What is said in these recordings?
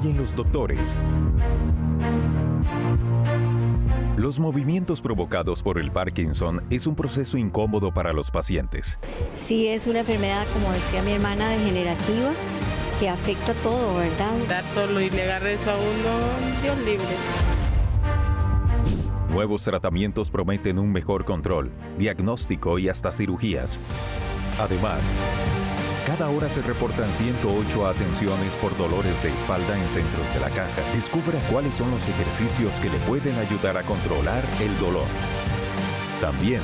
Hoy en Los Doctores. Los movimientos provocados por el Parkinson es un proceso incómodo para los pacientes. Sí, es una enfermedad, como decía mi hermana, degenerativa, que afecta todo, ¿verdad? Dar solo y negar eso a uno, Dios libre. Nuevos tratamientos prometen un mejor control, diagnóstico y hasta cirugías. Además, cada hora se reportan 108 atenciones por dolores de espalda en Centros de la Caja. Descubra cuáles son los ejercicios que le pueden ayudar a controlar el dolor. También,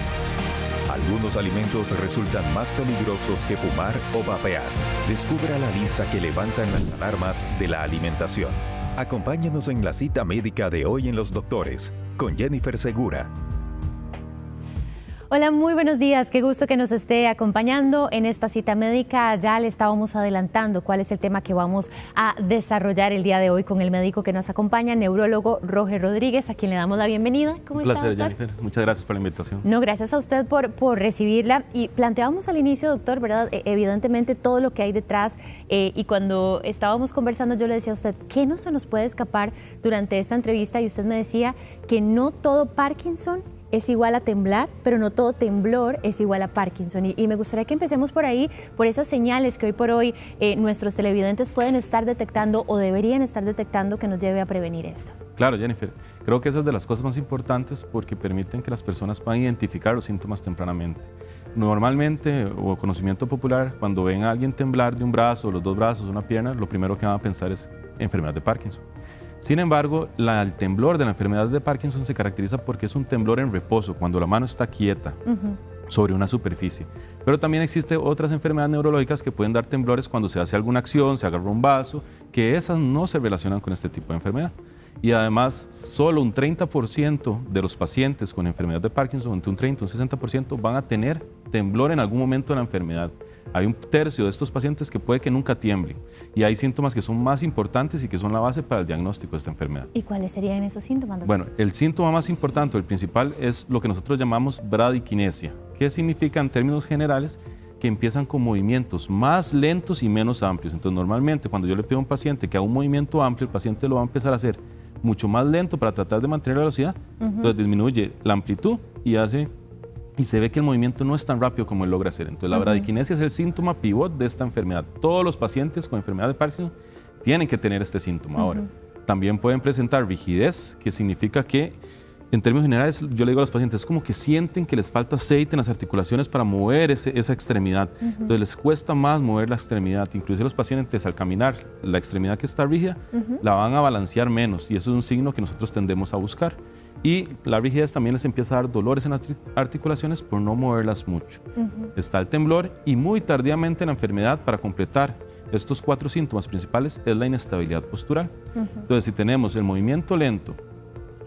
algunos alimentos resultan más peligrosos que fumar o vapear. Descubra la lista que levantan las alarmas de la alimentación. Acompáñanos en la cita médica de Hoy en Los Doctores, con Jennifer Segura. Hola, muy buenos días. Qué gusto que nos esté acompañando en esta cita médica. Ya le estábamos adelantando cuál es el tema que vamos a desarrollar el día de hoy con el médico que nos acompaña, neurólogo Roger Rodríguez, a quien le damos la bienvenida. ¿Cómo está, placer, doctor? Jennifer. Muchas gracias por la invitación. No, gracias a usted por recibirla. Y planteábamos al inicio, doctor, ¿verdad? Evidentemente todo lo que hay detrás. Y cuando estábamos conversando, yo le decía a usted, ¿qué no se nos puede escapar durante esta entrevista? Y usted me decía que no todo Parkinson es igual a temblar, pero no todo temblor es igual a Parkinson. Y me gustaría que empecemos por ahí, por esas señales que hoy por hoy nuestros televidentes pueden estar detectando o deberían estar detectando que nos lleve a prevenir esto. Claro, Jennifer. Creo que esa es de las cosas más importantes porque permiten que las personas puedan identificar los síntomas tempranamente. Normalmente, o conocimiento popular, cuando ven a alguien temblar de un brazo, los dos brazos, una pierna, lo primero que van a pensar es enfermedad de Parkinson. Sin embargo, el temblor de la enfermedad de Parkinson se caracteriza porque es un temblor en reposo, cuando la mano está quieta sobre una superficie. Pero también existen otras enfermedades neurológicas que pueden dar temblores cuando se hace alguna acción, se agarra un vaso, que esas no se relacionan con este tipo de enfermedad. Y además, solo un 30% de los pacientes con enfermedad de Parkinson, entre un 30 y un 60%, van a tener temblor en algún momento de la enfermedad. Hay un tercio de estos pacientes que puede que nunca tiemblen. Y hay síntomas que son más importantes y que son la base para el diagnóstico de esta enfermedad. ¿Y cuáles serían esos síntomas, doctor? Bueno, el síntoma más importante, el principal, es lo que nosotros llamamos bradiquinesia. ¿Qué significa en términos generales? Que empiezan con movimientos más lentos y menos amplios. Entonces, normalmente, cuando yo le pido a un paciente que haga un movimiento amplio, el paciente lo va a empezar a hacer mucho más lento para tratar de mantener la velocidad. Entonces, disminuye la amplitud y se ve que el movimiento no es tan rápido como él logra hacer. Entonces, la bradiquinesia es el síntoma pivot de esta enfermedad. Todos los pacientes con enfermedad de Parkinson tienen que tener este síntoma. Ahora, también pueden presentar rigidez, que significa que, en términos generales, yo le digo a los pacientes, es como que sienten que les falta aceite en las articulaciones para mover esa extremidad. Entonces, les cuesta más mover la extremidad. Incluso los pacientes, al caminar, la extremidad que está rígida, la van a balancear menos. Y eso es un signo que nosotros tendemos a buscar. Y la rigidez también les empieza a dar dolores en las articulaciones por no moverlas mucho. Está el temblor y muy tardíamente en la enfermedad, para completar estos 4 síntomas principales, es la inestabilidad postural. Entonces, si tenemos el movimiento lento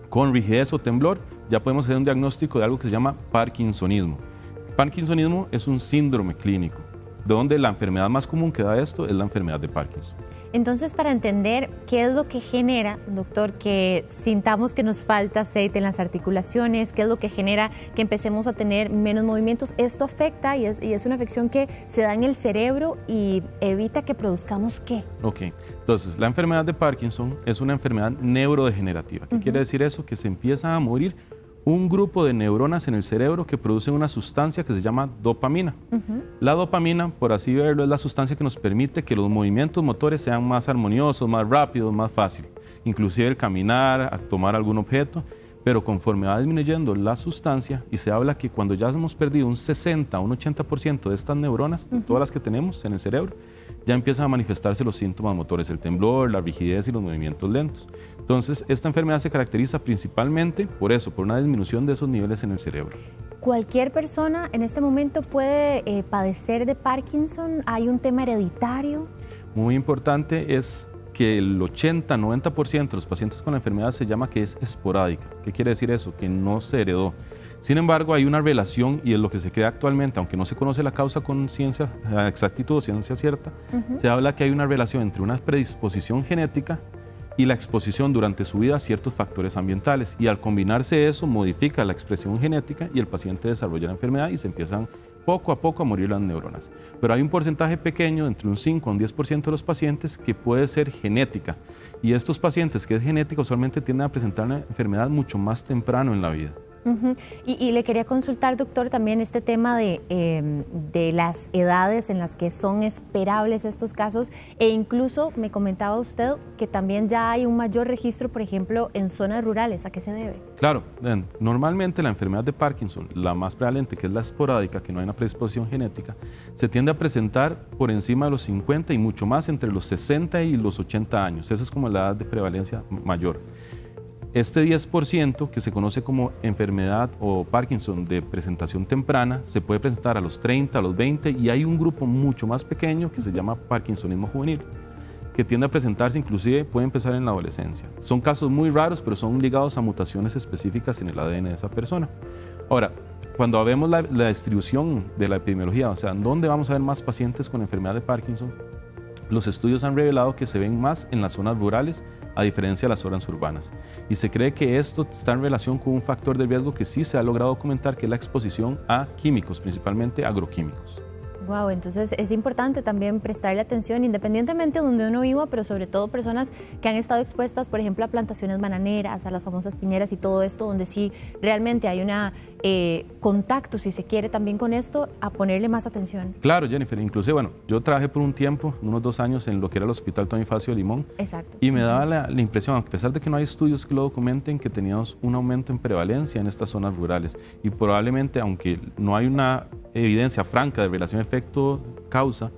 con rigidez o temblor, ya podemos hacer un diagnóstico de algo que se llama parkinsonismo. Parkinsonismo es un síndrome clínico, donde la enfermedad más común que da esto es la enfermedad de Parkinson. Entonces, para entender qué es lo que genera, doctor, que sintamos que nos falta aceite en las articulaciones, qué es lo que genera que empecemos a tener menos movimientos, esto afecta y es una afección que se da en el cerebro y evita que produzcamos ¿qué? Ok, entonces la enfermedad de Parkinson es una enfermedad neurodegenerativa. ¿Qué quiere decir eso? Que se empieza a morir un grupo de neuronas en el cerebro que producen una sustancia que se llama dopamina. La dopamina, por así verlo, es la sustancia que nos permite que los movimientos motores sean más armoniosos, más rápidos, más fáciles. Inclusive el caminar, a tomar algún objeto, pero conforme va disminuyendo la sustancia, y se habla que cuando ya hemos perdido un 60, un 80% de estas neuronas, de todas las que tenemos en el cerebro, ya empiezan a manifestarse los síntomas motores, el temblor, la rigidez y los movimientos lentos. Entonces, esta enfermedad se caracteriza principalmente por eso, por una disminución de esos niveles en el cerebro. ¿Cualquier persona en este momento puede padecer de Parkinson? ¿Hay un tema hereditario? Muy importante es que el 80-90% de los pacientes con la enfermedad se llama que es esporádica. ¿Qué quiere decir eso? Que no se heredó. Sin embargo, hay una relación, y es lo que se cree actualmente, aunque no se conoce la causa con exactitud o ciencia cierta, se habla que hay una relación entre una predisposición genética y la exposición durante su vida a ciertos factores ambientales. Y al combinarse eso, modifica la expresión genética y el paciente desarrolla la enfermedad y se empiezan poco a poco a morir las neuronas. Pero hay un porcentaje pequeño, entre un 5 a un 10% de los pacientes, que puede ser genética. Y estos pacientes que es genética usualmente tienden a presentar una enfermedad mucho más temprano en la vida. Y le quería consultar, doctor, también este tema de las edades en las que son esperables estos casos, e incluso me comentaba usted que también ya hay un mayor registro, por ejemplo, en zonas rurales. ¿A qué se debe? Claro, normalmente la enfermedad de Parkinson, la más prevalente, que es la esporádica, que no hay una predisposición genética, se tiende a presentar por encima de los 50 y mucho más entre los 60 y los 80 años. Esa es como la edad de prevalencia mayor. Este 10% que se conoce como enfermedad o Parkinson de presentación temprana se puede presentar a los 30, a los 20 y hay un grupo mucho más pequeño que se llama Parkinsonismo juvenil, que tiende a presentarse, inclusive puede empezar en la adolescencia. Son casos muy raros, pero son ligados a mutaciones específicas en el ADN de esa persona. Ahora, cuando vemos la distribución de la epidemiología, o sea, ¿dónde vamos a ver más pacientes con enfermedad de Parkinson? Los estudios han revelado que se ven más en las zonas rurales a diferencia de las zonas urbanas. Y se cree que esto está en relación con un factor de riesgo que sí se ha logrado documentar, que es la exposición a químicos, principalmente agroquímicos. Wow, entonces es importante también prestarle atención independientemente de donde uno viva, pero sobre todo personas que han estado expuestas, por ejemplo, a plantaciones bananeras, a las famosas piñeras y todo esto, donde sí realmente hay una contacto, si se quiere, también con esto, a ponerle más atención. Claro, Jennifer, inclusive, bueno, yo trabajé por un tiempo, unos 2 años, en lo que era el Hospital Tony Facio de Limón. Exacto. Y me daba la impresión, a pesar de que no hay estudios que lo documenten, que teníamos un aumento en prevalencia en estas zonas rurales. Y probablemente, aunque no hay una evidencia franca de relación efecto-causa,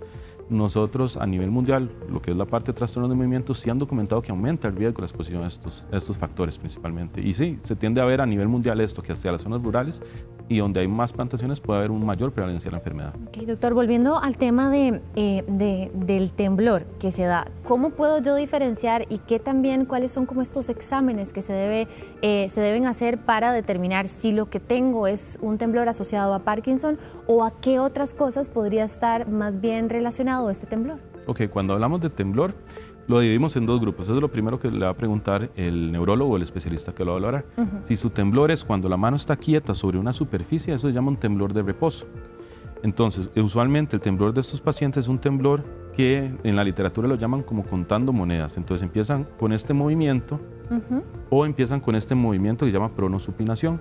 nosotros a nivel mundial, lo que es la parte de trastornos de movimiento, sí han documentado que aumenta el riesgo de la exposición a estos factores principalmente. Y sí, se tiende a ver a nivel mundial esto, que hacia las zonas rurales y donde hay más plantaciones puede haber una mayor prevalencia de la enfermedad. Ok, doctor, volviendo al tema del temblor que se da, ¿cómo puedo yo diferenciar y qué también, cuáles son como estos exámenes que se deben hacer para determinar si lo que tengo es un temblor asociado a Parkinson o a qué otras cosas podría estar más bien relacionado a este temblor? Ok, cuando hablamos de temblor, lo dividimos en 2 grupos. Eso es lo primero que le va a preguntar el neurólogo o el especialista que lo va a valorar. Si su temblor es cuando la mano está quieta sobre una superficie, eso se llama un temblor de reposo. Entonces, usualmente el temblor de estos pacientes es un temblor que en la literatura lo llaman como contando monedas. Entonces empiezan con este movimiento o empiezan con este movimiento que se llama pronosupinación.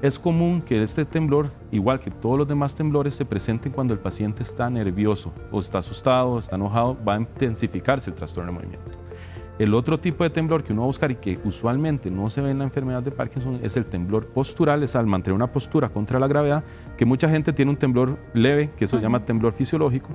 Es común que este temblor, igual que todos los demás temblores, se presenten cuando el paciente está nervioso o está asustado o está enojado, va a intensificarse el trastorno de movimiento. El otro tipo de temblor que uno va a buscar y que usualmente no se ve en la enfermedad de Parkinson es el temblor postural, es al mantener una postura contra la gravedad, que mucha gente tiene un temblor leve, que eso se llama temblor fisiológico,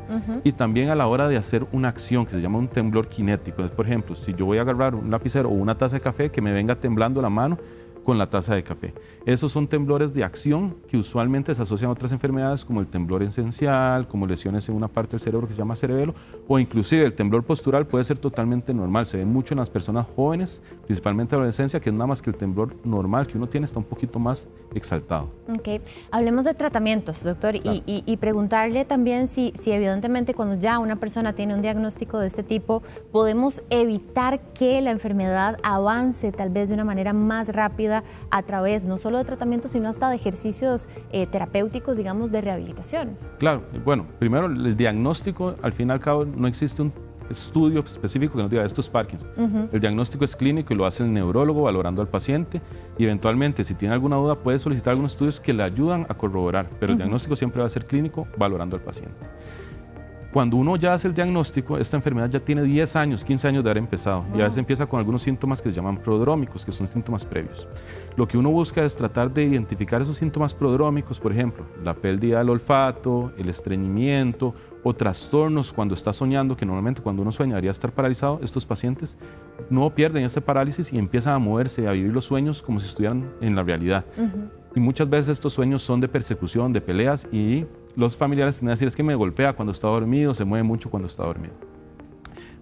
y también a la hora de hacer una acción que se llama un temblor kinético. Por ejemplo, si yo voy a agarrar un lapicero o una taza de café, que me venga temblando la mano con la taza de café. Esos son temblores de acción que usualmente se asocian a otras enfermedades como el temblor esencial, como lesiones en una parte del cerebro que se llama cerebelo, o inclusive el temblor postural puede ser totalmente normal. Se ve mucho en las personas jóvenes, principalmente en la adolescencia, que es nada más que el temblor normal que uno tiene está un poquito más exaltado. Ok, hablemos de tratamientos, doctor, claro. y preguntarle también si evidentemente cuando ya una persona tiene un diagnóstico de este tipo, podemos evitar que la enfermedad avance tal vez de una manera más rápida a través no solo de tratamientos, sino hasta de ejercicios terapéuticos, digamos, de rehabilitación. Claro, bueno, primero el diagnóstico, al fin y al cabo no existe un estudio específico que nos diga esto es Parkinson. El diagnóstico es clínico y lo hace el neurólogo valorando al paciente y eventualmente si tiene alguna duda puede solicitar algunos estudios que le ayudan a corroborar, pero el diagnóstico siempre va a ser clínico valorando al paciente. Cuando uno ya hace el diagnóstico, esta enfermedad ya tiene 10 años, 15 años de haber empezado y a veces empieza con algunos síntomas que se llaman prodrómicos, que son síntomas previos. Lo que uno busca es tratar de identificar esos síntomas prodrómicos, por ejemplo, la pérdida del olfato, el estreñimiento o trastornos cuando está soñando, que normalmente cuando uno sueña debería estar paralizado. Estos pacientes no pierden ese parálisis y empiezan a moverse, a vivir los sueños como si estuvieran en la realidad. Y muchas veces estos sueños son de persecución, de peleas y los familiares tienden a decir es que me golpea cuando está dormido, se mueve mucho cuando está dormido.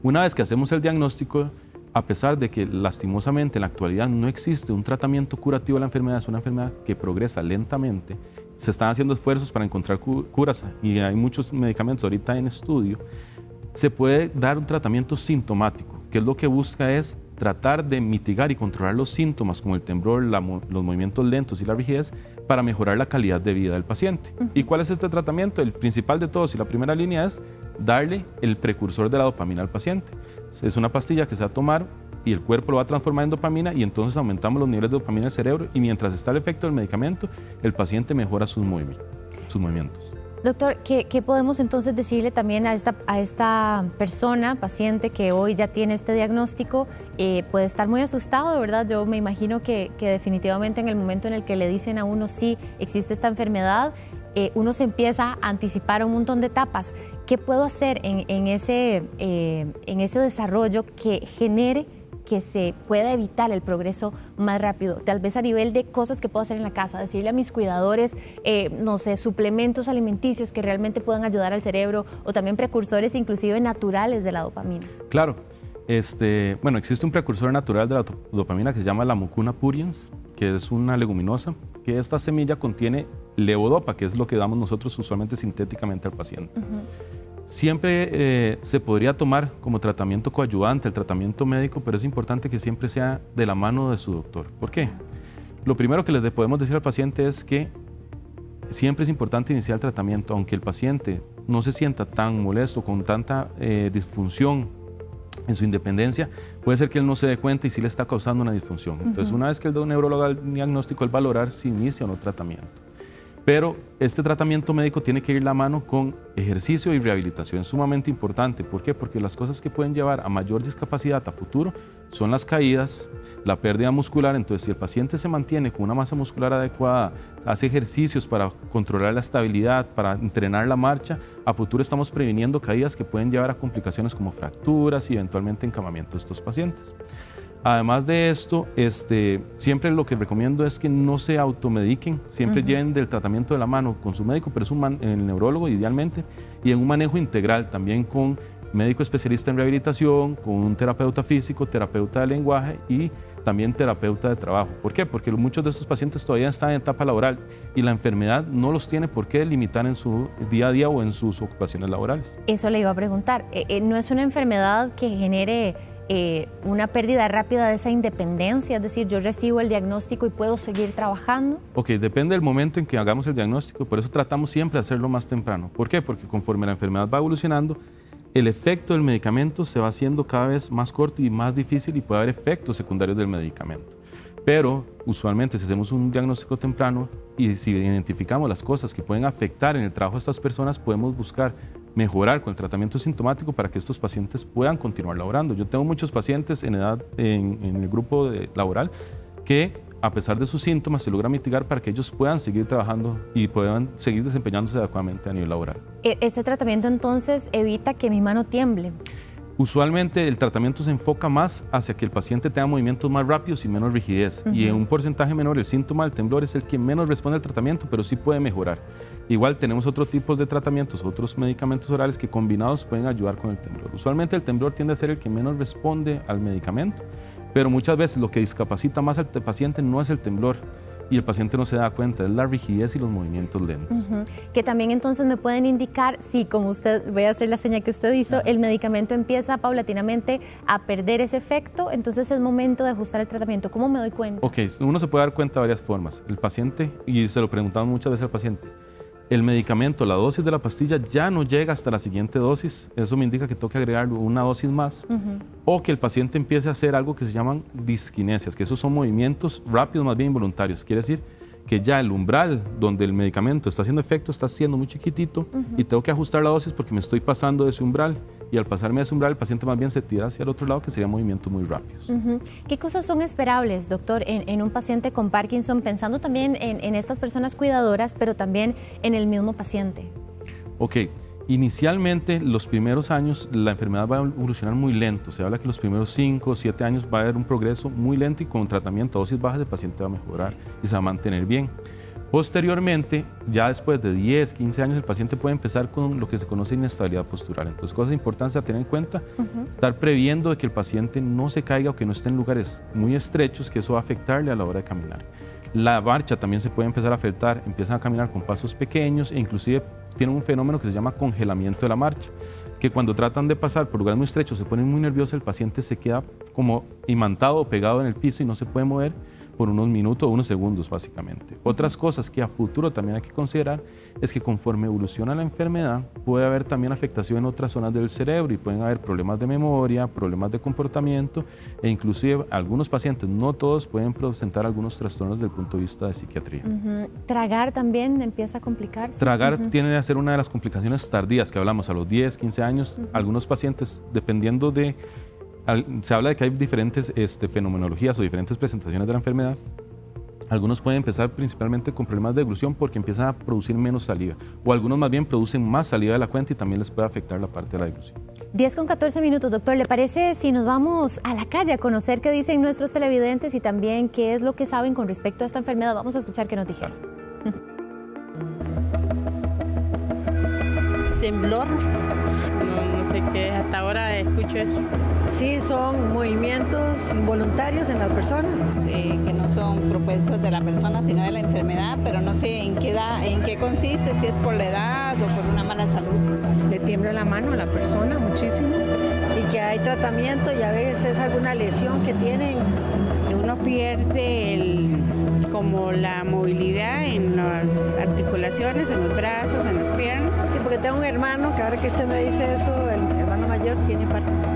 Una vez que hacemos el diagnóstico, a pesar de que lastimosamente en la actualidad no existe un tratamiento curativo de la enfermedad, es una enfermedad que progresa lentamente, se están haciendo esfuerzos para encontrar curas y hay muchos medicamentos ahorita en estudio, se puede dar un tratamiento sintomático, que es lo que busca es tratar de mitigar y controlar los síntomas como el temblor, los movimientos lentos y la rigidez para mejorar la calidad de vida del paciente. ¿Y cuál es este tratamiento? El principal de todos y la primera línea es darle el precursor de la dopamina al paciente. Es una pastilla que se va a tomar y el cuerpo lo va a transformar en dopamina y entonces aumentamos los niveles de dopamina en el cerebro y mientras está el efecto del medicamento, el paciente mejora sus movimientos. Doctor, ¿qué podemos entonces decirle también a esta persona, paciente que hoy ya tiene este diagnóstico? Puede estar muy asustado, ¿verdad? Yo me imagino que definitivamente en el momento en el que le dicen a uno sí existe esta enfermedad, uno se empieza a anticipar un montón de etapas. ¿Qué puedo hacer en ese desarrollo que genere que se pueda evitar el progreso más rápido? Tal vez a nivel de cosas que puedo hacer en la casa, decirle a mis cuidadores, no sé, suplementos alimenticios que realmente puedan ayudar al cerebro o también precursores inclusive naturales de la dopamina. Claro. Bueno, existe un precursor natural de la dopamina que se llama la Mucuna pruriens, que es una leguminosa, que esta semilla contiene levodopa, que es lo que damos nosotros usualmente sintéticamente al paciente. Siempre se podría tomar como tratamiento coadyuvante el tratamiento médico, pero es importante que siempre sea de la mano de su doctor. ¿Por qué? Lo primero que les podemos decir al paciente es que siempre es importante iniciar el tratamiento, aunque el paciente no se sienta tan molesto, con tanta disfunción en su independencia, puede ser que él no se dé cuenta y sí le está causando una disfunción. Entonces, una vez que el neurólogo haga el diagnóstico, él va a valorar si inicia o no tratamiento. Pero este tratamiento médico tiene que ir de la mano con ejercicio y rehabilitación. Es sumamente importante. ¿Por qué? Porque las cosas que pueden llevar a mayor discapacidad a futuro son las caídas, la pérdida muscular. Entonces, si el paciente se mantiene con una masa muscular adecuada, hace ejercicios para controlar la estabilidad, para entrenar la marcha, a futuro estamos previniendo caídas que pueden llevar a complicaciones como fracturas y eventualmente encamamiento de estos pacientes. Además de esto, siempre lo que recomiendo es que no se automediquen, siempre lleven del tratamiento de la mano con su médico, pero es el neurólogo idealmente, y en un manejo integral también con médico especialista en rehabilitación, con un terapeuta físico, terapeuta de lenguaje y también terapeuta de trabajo. ¿Por qué? Porque muchos de estos pacientes todavía están en etapa laboral y la enfermedad no los tiene por qué limitar en su día a día o en sus ocupaciones laborales. Eso le iba a preguntar. ¿No es una enfermedad que genere una pérdida rápida de esa independencia? Es decir, yo recibo el diagnóstico y puedo seguir trabajando. Ok, depende del momento en que hagamos el diagnóstico, por eso tratamos siempre de hacerlo más temprano. ¿Por qué? Porque conforme la enfermedad va evolucionando, el efecto del medicamento se va haciendo cada vez más corto y más difícil y puede haber efectos secundarios del medicamento. Pero usualmente si hacemos un diagnóstico temprano y si identificamos las cosas que pueden afectar en el trabajo de estas personas, podemos buscar mejorar con el tratamiento sintomático para que estos pacientes puedan continuar laborando. Yo tengo muchos pacientes en el grupo laboral que a pesar de sus síntomas se logra mitigar para que ellos puedan seguir trabajando y puedan seguir desempeñándose adecuadamente a nivel laboral. ¿Este tratamiento entonces evita que mi mano tiemble? Usualmente el tratamiento se enfoca más hacia que el paciente tenga movimientos más rápidos y menos rigidez. Y en un porcentaje menor el síntoma del temblor es el que menos responde al tratamiento, pero sí puede mejorar. Igual tenemos otros tipos de tratamientos, otros medicamentos orales que combinados pueden ayudar con el temblor. Usualmente el temblor tiende a ser el que menos responde al medicamento, pero muchas veces lo que discapacita más al paciente no es el temblor, y el paciente no se da cuenta, es la rigidez y los movimientos lentos. Que también entonces me pueden indicar si, como usted, voy a hacer la señal que usted hizo, el medicamento empieza paulatinamente a perder ese efecto, entonces es momento de ajustar el tratamiento. ¿Cómo me doy cuenta? Ok, uno se puede dar cuenta de varias formas. El paciente, y se lo preguntamos muchas veces al paciente, el medicamento, la dosis de la pastilla ya no llega hasta la siguiente dosis, eso me indica que tengo que agregar una dosis más, o que el paciente empiece a hacer algo que se llaman disquinesias, que esos son movimientos rápidos, más bien involuntarios. Quiere decir que ya el umbral donde el medicamento está haciendo efecto está siendo muy chiquitito y tengo que ajustar la dosis porque me estoy pasando de ese umbral. Y al pasarme de ese umbral, el paciente más bien se tira hacia el otro lado, que serían movimientos muy rápidos. ¿Qué cosas son esperables, doctor, en un paciente con Parkinson, pensando también en estas personas cuidadoras, pero también en el mismo paciente? Ok, inicialmente los primeros años la enfermedad va a evolucionar muy lento. Se habla que los primeros 5 o 7 años va a haber un progreso muy lento y con tratamiento a dosis bajas el paciente va a mejorar y se va a mantener bien. Posteriormente, ya después de 10, 15 años, el paciente puede empezar con lo que se conoce inestabilidad postural. Entonces, cosas importantes a tener en cuenta, estar previendo de que el paciente no se caiga o que no esté en lugares muy estrechos, que eso va a afectarle a la hora de caminar. La marcha también se puede empezar a afectar, empiezan a caminar con pasos pequeños e inclusive tienen un fenómeno que se llama congelamiento de la marcha. que cuando tratan de pasar por lugares muy estrechos se ponen muy nerviosos, el paciente se queda como imantado o pegado en el piso y no se puede mover por unos minutos o unos segundos básicamente. Otras cosas que a futuro también hay que considerar es que conforme evoluciona la enfermedad puede haber también afectación en otras zonas del cerebro y pueden haber problemas de memoria, problemas de comportamiento e inclusive algunos pacientes, no todos, pueden presentar algunos trastornos desde el punto de vista de psiquiatría. ¿Tragar también empieza a complicarse? Tragar tiene a ser una de las complicaciones tardías que hablamos a los 10, 15 años. Algunos pacientes, dependiendo de... Se habla de que hay diferentes fenomenologías o diferentes presentaciones de la enfermedad. Algunos pueden empezar principalmente con problemas de deglución porque empiezan a producir menos saliva, o algunos más bien producen más saliva de la cuenta y también les puede afectar la parte de la deglución. 10:14 minutos, doctor. ¿Le parece si nos vamos a la calle a conocer qué dicen nuestros televidentes y también qué es lo que saben con respecto a esta enfermedad? Vamos a escuchar qué nos dijeron. Temblor, no sé qué, hasta ahora escucho eso. Sí, son movimientos involuntarios en la persona. Sí, que no son propensos de la persona, sino de la enfermedad, pero no sé en qué consiste, si es por la edad o por una mala salud. Le tiembla la mano a la persona muchísimo y que hay tratamiento y a veces es alguna lesión que tienen. Uno pierde como la movilidad en las articulaciones, en los brazos, en las piernas. Sí, porque tengo un hermano que ahora que usted me dice eso, el hermano mayor tiene Parkinson.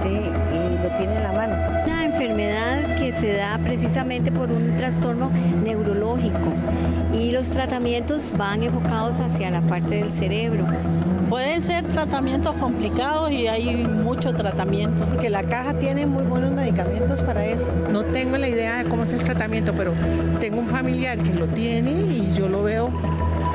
Sí, y lo tiene en la mano. Una enfermedad que se da precisamente por un trastorno neurológico y los tratamientos van enfocados hacia la parte del cerebro. Pueden ser tratamientos complicados y hay mucho tratamiento. Porque la caja tiene muy buenos medicamentos para eso. No tengo la idea de cómo es el tratamiento, pero tengo un familiar que lo tiene y yo lo veo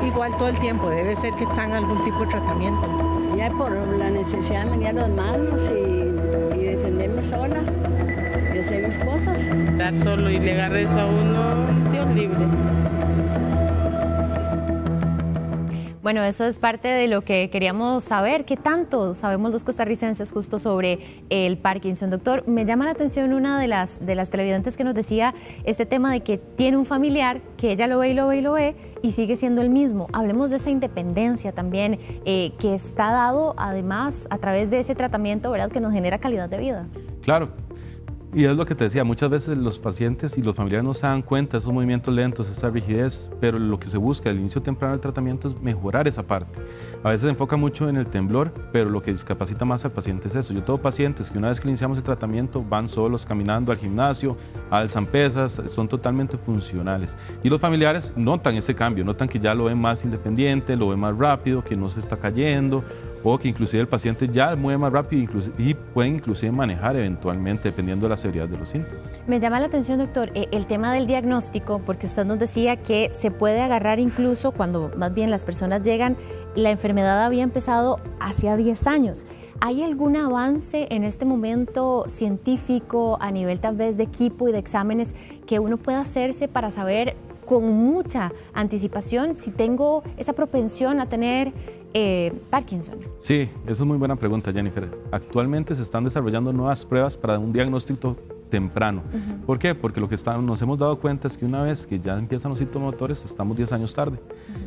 igual todo el tiempo. Debe ser que están algún tipo de tratamiento. Ya por la necesidad de menear las manos y defenderme sola y hacer mis cosas. Dar solo y le agarre eso a uno, Dios libre. Bueno, eso es parte de lo que queríamos saber. ¿Qué tanto sabemos los costarricenses justo sobre el Parkinson? Doctor, me llama la atención una de las televidentes que nos decía este tema de que tiene un familiar que ella lo ve y lo ve y lo ve y sigue siendo el mismo. Hablemos de esa independencia también que está dado además a través de ese tratamiento, ¿verdad?, que nos genera calidad de vida. Claro. Y es lo que te decía, muchas veces los pacientes y los familiares no se dan cuenta de esos movimientos lentos, esa rigidez, pero lo que se busca al inicio temprano del tratamiento es mejorar esa parte. A veces se enfoca mucho en el temblor, pero lo que discapacita más al paciente es eso. Yo tengo pacientes que una vez que iniciamos el tratamiento van solos caminando al gimnasio, alzan pesas, son totalmente funcionales. Y los familiares notan ese cambio, notan que ya lo ven más independiente, lo ven más rápido, que no se está cayendo, o que inclusive el paciente ya mueve más rápido y puede inclusive manejar eventualmente dependiendo de la severidad de los síntomas. Me llama la atención, doctor, el tema del diagnóstico, porque usted nos decía que se puede agarrar incluso cuando más bien las personas llegan, la enfermedad había empezado hacia 10 años. ¿Hay algún avance en este momento científico a nivel tal vez de equipo y de exámenes que uno pueda hacerse para saber con mucha anticipación si tengo esa propensión a tener Parkinson? Sí, eso es muy buena pregunta, Jennifer. Actualmente se están desarrollando nuevas pruebas para un diagnóstico temprano. ¿Por qué? Porque lo que nos hemos dado cuenta es que una vez que ya empiezan los síntomas motores, estamos 10 años tarde.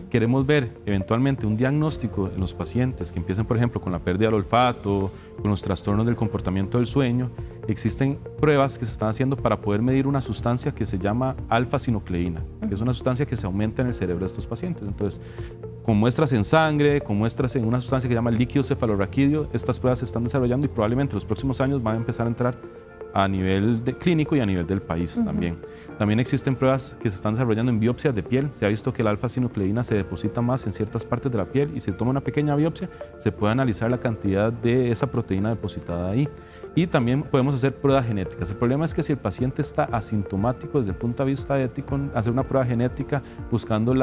Queremos ver eventualmente un diagnóstico en los pacientes que empiecen, por ejemplo, con la pérdida del olfato, con los trastornos del comportamiento del sueño. Existen pruebas que se están haciendo para poder medir una sustancia que se llama alfa-sinucleína, que es una sustancia que se aumenta en el cerebro de estos pacientes. Entonces, con muestras en sangre, con muestras en una sustancia que se llama líquido cefalorraquídeo, estas pruebas se están desarrollando y probablemente en los próximos años van a empezar a entrar a nivel clínico y a nivel del país también. También existen pruebas que se están desarrollando en biopsias de piel. Se ha visto que la alfa-sinucleína se deposita más en ciertas partes de la piel y si se toma una pequeña biopsia, se puede analizar la cantidad de esa proteína depositada ahí. Y también podemos hacer pruebas genéticas. El problema es que si el paciente está asintomático desde el punto de vista ético, hacer una prueba genética buscando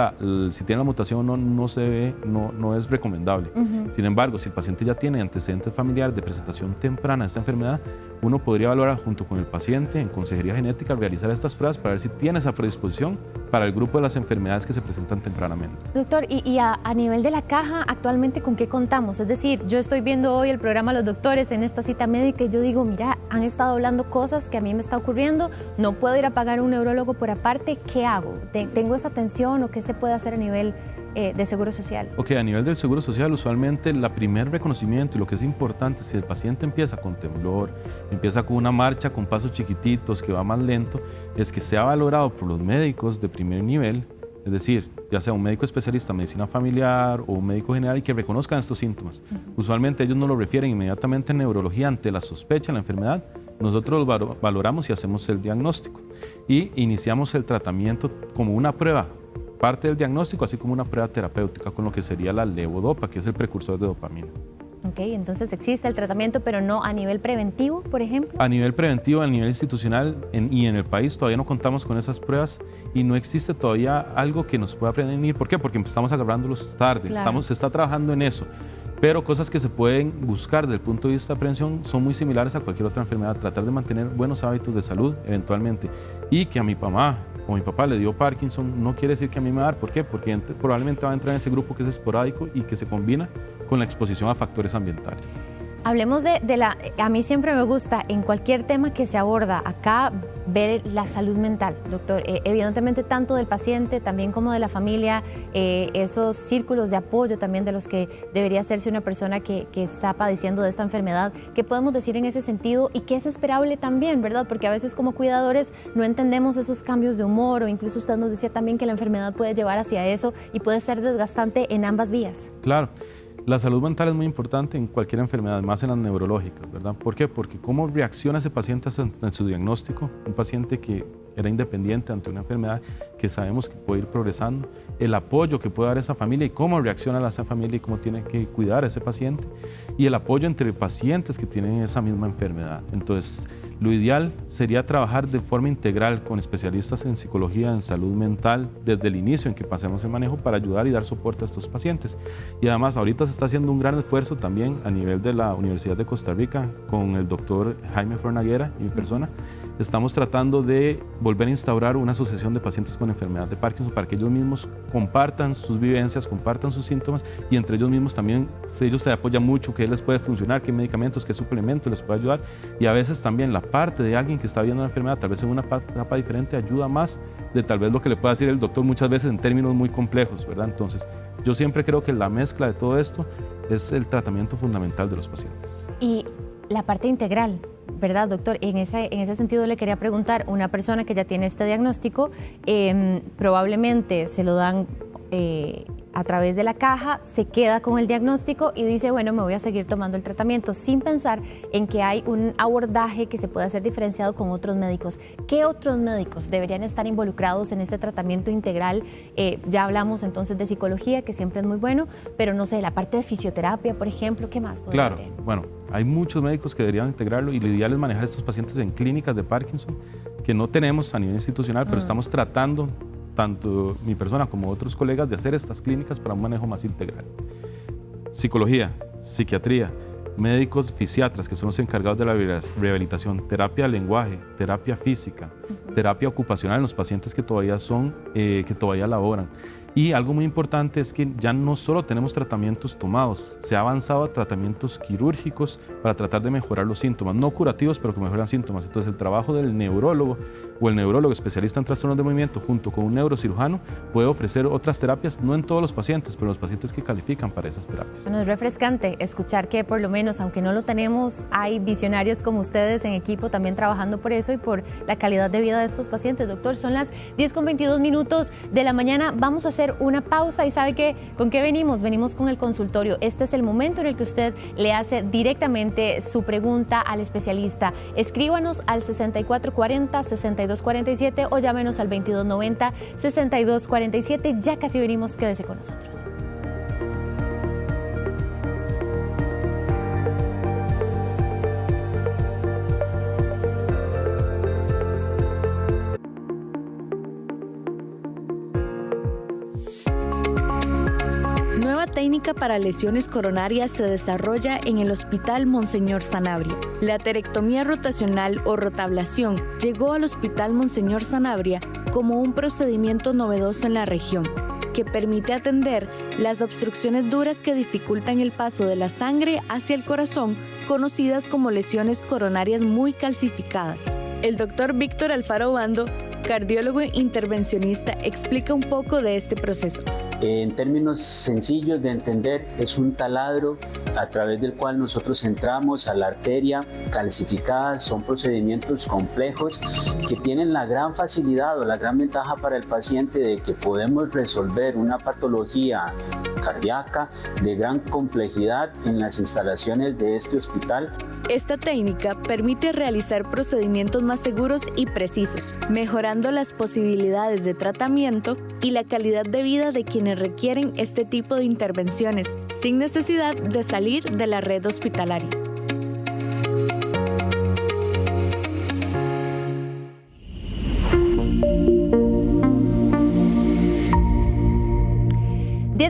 si tiene la mutación o no, no se ve, no es recomendable. Sin embargo, si el paciente ya tiene antecedentes familiares de presentación temprana de esta enfermedad, uno podría valorar junto con el paciente en consejería genética realizar estas pruebas para ver si tiene esa predisposición para el grupo de las enfermedades que se presentan tempranamente. Doctor, y a nivel de la caja, actualmente, ¿con qué contamos? Es decir, yo estoy viendo hoy el programa Los Doctores en esta cita médica y yo digo, mira, han estado hablando cosas que a mí me está ocurriendo, no puedo ir a pagar un neurólogo por aparte, ¿qué hago? ¿Tengo esa atención o qué se puede hacer a nivel de Seguro Social? Ok, a nivel del Seguro Social, usualmente el primer reconocimiento y lo que es importante, si el paciente empieza con temblor, empieza con una marcha con pasos chiquititos que va más lento, es que sea valorado por los médicos de primer nivel, es decir, ya sea un médico especialista en medicina familiar o un médico general y que reconozcan estos síntomas. Usualmente ellos no lo refieren inmediatamente en neurología ante la sospecha de la enfermedad. Nosotros lo valoramos y hacemos el diagnóstico y iniciamos el tratamiento como una prueba, parte del diagnóstico, así como una prueba terapéutica con lo que sería la levodopa, que es el precursor de dopamina. Ok, entonces existe el tratamiento, pero no a nivel preventivo, por ejemplo. A nivel preventivo, a nivel institucional y en el país todavía no contamos con esas pruebas y no existe todavía algo que nos pueda prevenir. ¿Por qué? Porque estamos agarrándolos tarde, Claro. se está trabajando en eso. Pero cosas que se pueden buscar desde el punto de vista de prevención son muy similares a cualquier otra enfermedad. Tratar de mantener buenos hábitos de salud eventualmente. Y que a mi mamá o mi papá le dio Parkinson no quiere decir que a mí me va a dar. ¿Por qué? Porque probablemente va a entrar en ese grupo que es esporádico y que se combina con la exposición a factores ambientales. Hablemos a mí siempre me gusta en cualquier tema que se aborda acá ver la salud mental, doctor. Evidentemente tanto del paciente también como de la familia, esos círculos de apoyo también de los que debería hacerse una persona que está padeciendo de esta enfermedad. ¿Qué podemos decir en ese sentido y qué es esperable también, verdad? Porque a veces como cuidadores no entendemos esos cambios de humor o incluso usted nos decía también que la enfermedad puede llevar hacia eso y puede ser desgastante en ambas vías. Claro. La salud mental es muy importante en cualquier enfermedad, más en las neurológicas, ¿verdad? ¿Por qué? Porque cómo reacciona ese paciente en su diagnóstico, un paciente que era independiente ante una enfermedad que sabemos que puede ir progresando, el apoyo que puede dar esa familia y cómo reacciona esa familia y cómo tiene que cuidar a ese paciente, y el apoyo entre pacientes que tienen esa misma enfermedad. Entonces, lo ideal sería trabajar de forma integral con especialistas en psicología, en salud mental, desde el inicio en que pasemos el manejo para ayudar y dar soporte a estos pacientes. Y además, ahorita se está haciendo un gran esfuerzo también a nivel de la Universidad de Costa Rica con el doctor Jaime Fornaguera y mi persona. Estamos tratando de volver a instaurar una asociación de pacientes con enfermedad de Parkinson para que ellos mismos compartan sus vivencias, compartan sus síntomas y entre ellos mismos también ellos se apoyan mucho, qué les puede funcionar, qué medicamentos, qué suplementos les puede ayudar, y a veces también la parte de alguien que está viendo la enfermedad, tal vez en una etapa diferente, ayuda más de tal vez lo que le pueda decir el doctor muchas veces en términos muy complejos, ¿verdad? Entonces, yo siempre creo que la mezcla de todo esto es el tratamiento fundamental de los pacientes. Y la parte integral, ¿verdad, doctor? En ese sentido le quería preguntar, una persona que ya tiene este diagnóstico, probablemente se lo dan a través de la caja, se queda con el diagnóstico y dice, bueno, me voy a seguir tomando el tratamiento, sin pensar en que hay un abordaje que se puede hacer diferenciado con otros médicos. ¿Qué otros médicos deberían estar involucrados en este tratamiento integral? Ya hablamos entonces de psicología, que siempre es muy bueno, pero no sé, la parte de fisioterapia, por ejemplo, ¿qué más podría haber? Claro, bueno, hay muchos médicos que deberían integrarlo y lo ideal es manejar a estos pacientes en clínicas de Parkinson, que no tenemos a nivel institucional, pero estamos tratando, tanto mi persona como otros colegas, de hacer estas clínicas para un manejo más integral. Psicología, psiquiatría, médicos fisiatras, que son los encargados de la rehabilitación, terapia de lenguaje, terapia física, terapia ocupacional en los pacientes que todavía laboran. Y algo muy importante es que ya no solo tenemos tratamientos tomados, se ha avanzado a tratamientos quirúrgicos para tratar de mejorar los síntomas, no curativos, pero que mejoran síntomas. Entonces el trabajo del neurólogo o el neurólogo especialista en trastornos de movimiento junto con un neurocirujano puede ofrecer otras terapias, no en todos los pacientes, pero en los pacientes que califican para esas terapias. Bueno, es refrescante escuchar que por lo menos, aunque no lo tenemos, hay visionarios como ustedes en equipo también trabajando por eso y por la calidad de vida de estos pacientes. Doctor, son las 10:22 de la mañana, vamos a hacer una pausa y ¿sabe qué? ¿Con qué venimos? Venimos con el consultorio. Este es el momento en el que usted le hace directamente su pregunta al especialista. Escríbanos al 6440-6247 o llámenos al 2290-6247. Ya casi venimos, quédese con nosotros. Nueva técnica para lesiones coronarias se desarrolla en el Hospital Monseñor Sanabria. La aterectomía rotacional o rotablación llegó al Hospital Monseñor Sanabria como un procedimiento novedoso en la región, que permite atender las obstrucciones duras que dificultan el paso de la sangre hacia el corazón, conocidas como lesiones coronarias muy calcificadas. El doctor Víctor Alfaro Obando, cardiólogo intervencionista, explica un poco de este proceso. En términos sencillos de entender, es un taladro a través del cual nosotros entramos a la arteria calcificada. Son procedimientos complejos que tienen la gran facilidad o la gran ventaja para el paciente de que podemos resolver una patología cardíaca de gran complejidad en las instalaciones de este hospital. Esta técnica permite realizar procedimientos más seguros y precisos, mejorando las posibilidades de tratamiento y la calidad de vida de quienes requieren este tipo de intervenciones, sin necesidad de salir de la red hospitalaria.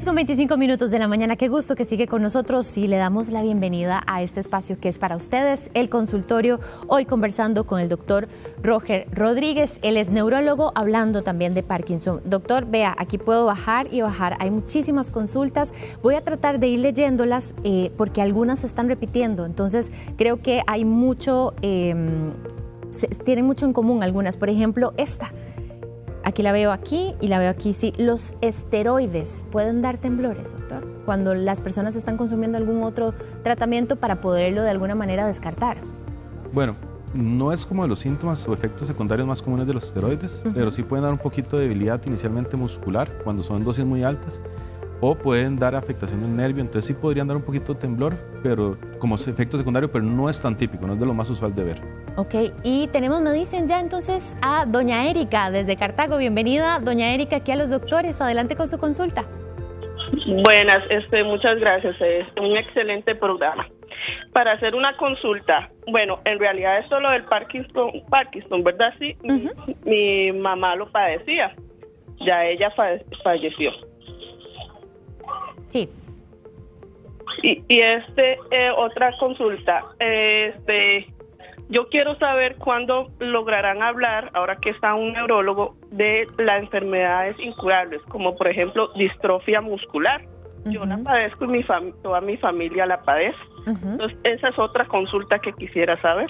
Con 25 minutos de la mañana, qué gusto que sigue con nosotros y le damos la bienvenida a este espacio que es para ustedes, el consultorio. Hoy conversando con el doctor Roger Rodríguez, él es neurólogo, hablando también de Parkinson. Doctor, vea, aquí puedo bajar y bajar, hay muchísimas consultas, voy a tratar de ir leyéndolas porque algunas se están repitiendo, entonces creo que hay mucho, tienen mucho en común algunas, por ejemplo esta. Aquí la veo aquí y la veo aquí. Sí, los esteroides pueden dar temblores, doctor, cuando las personas están consumiendo algún otro tratamiento para poderlo de alguna manera descartar. Bueno, no es como de los síntomas o efectos secundarios más comunes de los esteroides, pero sí pueden dar un poquito de debilidad inicialmente muscular cuando son dosis muy altas, o pueden dar afectación del nervio, entonces sí podrían dar un poquito de temblor, pero como efecto secundario, pero no es tan típico, no es de lo más usual de ver. Ok, y tenemos, me dicen ya entonces, a doña Erika desde Cartago. Bienvenida, doña Erika, aquí a Los Doctores. Adelante con su consulta. Buenas, muchas gracias. Es un excelente programa. Para hacer una consulta, bueno, en realidad es solo del Parkinson, ¿verdad? Sí, mi mamá lo padecía. Ya ella falleció. Sí. Y otra consulta, yo quiero saber cuándo lograrán hablar, ahora que está un neurólogo, de las enfermedades incurables, como por ejemplo distrofia muscular. Yo la padezco y toda mi familia la padece. Entonces, esa es otra consulta que quisiera saber.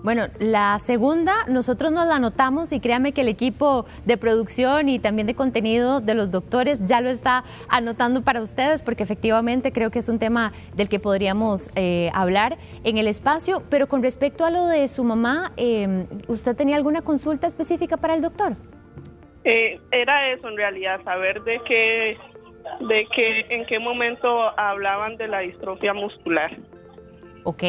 Bueno, la segunda nosotros nos la anotamos y créame que el equipo de producción y también de contenido de Los Doctores ya lo está anotando para ustedes, porque efectivamente creo que es un tema del que podríamos hablar en el espacio. Pero con respecto a lo de su mamá, ¿usted tenía alguna consulta específica para el doctor? Era eso en realidad, saber en qué momento hablaban de la distrofia muscular. Ok,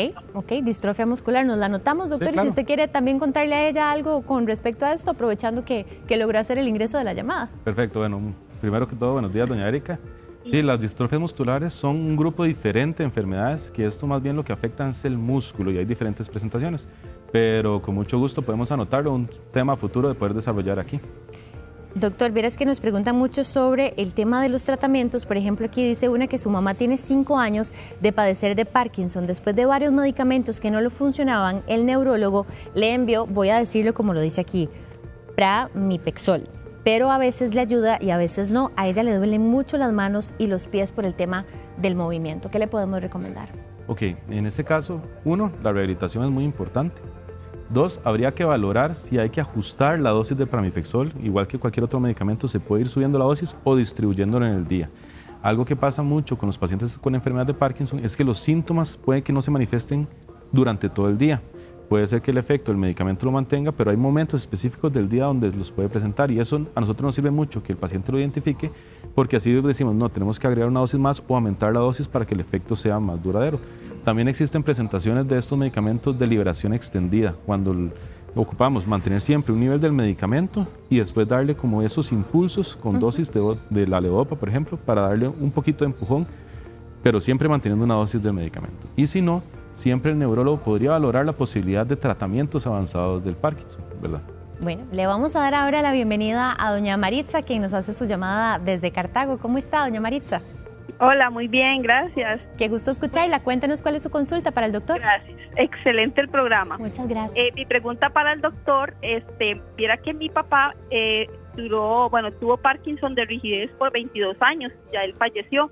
distrofia muscular, nos la anotamos, doctor. Sí, claro. Y si usted quiere también contarle a ella algo con respecto a esto, aprovechando que logró hacer el ingreso de la llamada. Perfecto, bueno, primero que todo, buenos días, doña Erika. Sí, las distrofias musculares son un grupo diferente de enfermedades, que esto más bien lo que afecta es el músculo y hay diferentes presentaciones, pero con mucho gusto podemos anotarlo, un tema futuro de poder desarrollar aquí. Doctor, verás que nos preguntan mucho sobre el tema de los tratamientos. Por ejemplo, aquí dice una que su mamá tiene 5 años de padecer de Parkinson. Después de varios medicamentos que no le funcionaban, el neurólogo le envió, voy a decirlo como lo dice aquí, pramipexol. Pero a veces le ayuda y a veces no. A ella le duelen mucho las manos y los pies por el tema del movimiento. ¿Qué le podemos recomendar? Ok, en este caso, 1, la rehabilitación es muy importante. 2, habría que valorar si hay que ajustar la dosis de pramipexol, igual que cualquier otro medicamento, se puede ir subiendo la dosis o distribuyéndolo en el día. Algo que pasa mucho con los pacientes con enfermedad de Parkinson es que los síntomas pueden que no se manifiesten durante todo el día. Puede ser que el efecto del medicamento lo mantenga, pero hay momentos específicos del día donde los puede presentar y eso a nosotros nos sirve mucho que el paciente lo identifique, porque así decimos, no, tenemos que agregar una dosis más o aumentar la dosis para que el efecto sea más duradero. También existen presentaciones de estos medicamentos de liberación extendida, cuando ocupamos mantener siempre un nivel del medicamento y después darle como esos impulsos con dosis de la levodopa, por ejemplo, para darle un poquito de empujón, pero siempre manteniendo una dosis del medicamento. Y si no, siempre el neurólogo podría valorar la posibilidad de tratamientos avanzados del Parkinson, ¿verdad? Bueno, le vamos a dar ahora la bienvenida a doña Maritza, quien nos hace su llamada desde Cartago. ¿Cómo está, doña Maritza? Hola, muy bien, gracias. Qué gusto escucharla. Cuéntenos cuál es su consulta para el doctor. Gracias. Excelente el programa. Muchas gracias. Mi pregunta para el doctor, viera que mi papá tuvo Parkinson de rigidez por 22 años, ya él falleció.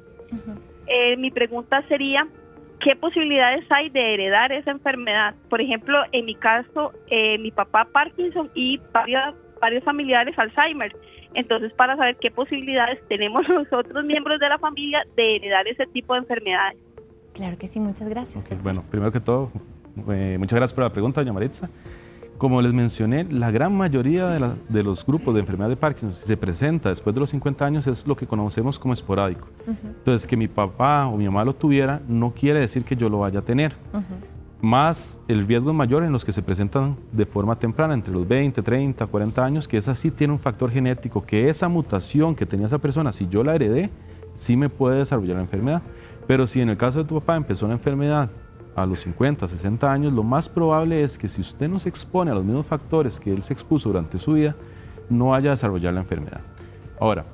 Mi pregunta sería, ¿qué posibilidades hay de heredar esa enfermedad? Por ejemplo, en mi caso, mi papá Parkinson y varias varios familiares Alzheimer. Entonces, para saber qué posibilidades tenemos los otros miembros de la familia de heredar ese tipo de enfermedades. Claro que sí, muchas gracias. Okay, bueno, primero que todo, muchas gracias por la pregunta, doña Maritza. Como les mencioné, la gran mayoría de los grupos de enfermedad de Parkinson, si se presenta después de los 50 años, es lo que conocemos como esporádico. Entonces, que mi papá o mi mamá lo tuviera, no quiere decir que yo lo vaya a tener. Más el riesgo es mayor en los que se presentan de forma temprana, entre los 20, 30, 40 años, que esa sí tiene un factor genético, que esa mutación que tenía esa persona, si yo la heredé, sí me puede desarrollar la enfermedad. Pero si en el caso de tu papá empezó la enfermedad a los 50, 60 años, lo más probable es que si usted no se expone a los mismos factores que él se expuso durante su vida, no vaya a desarrollar la enfermedad. Ahora,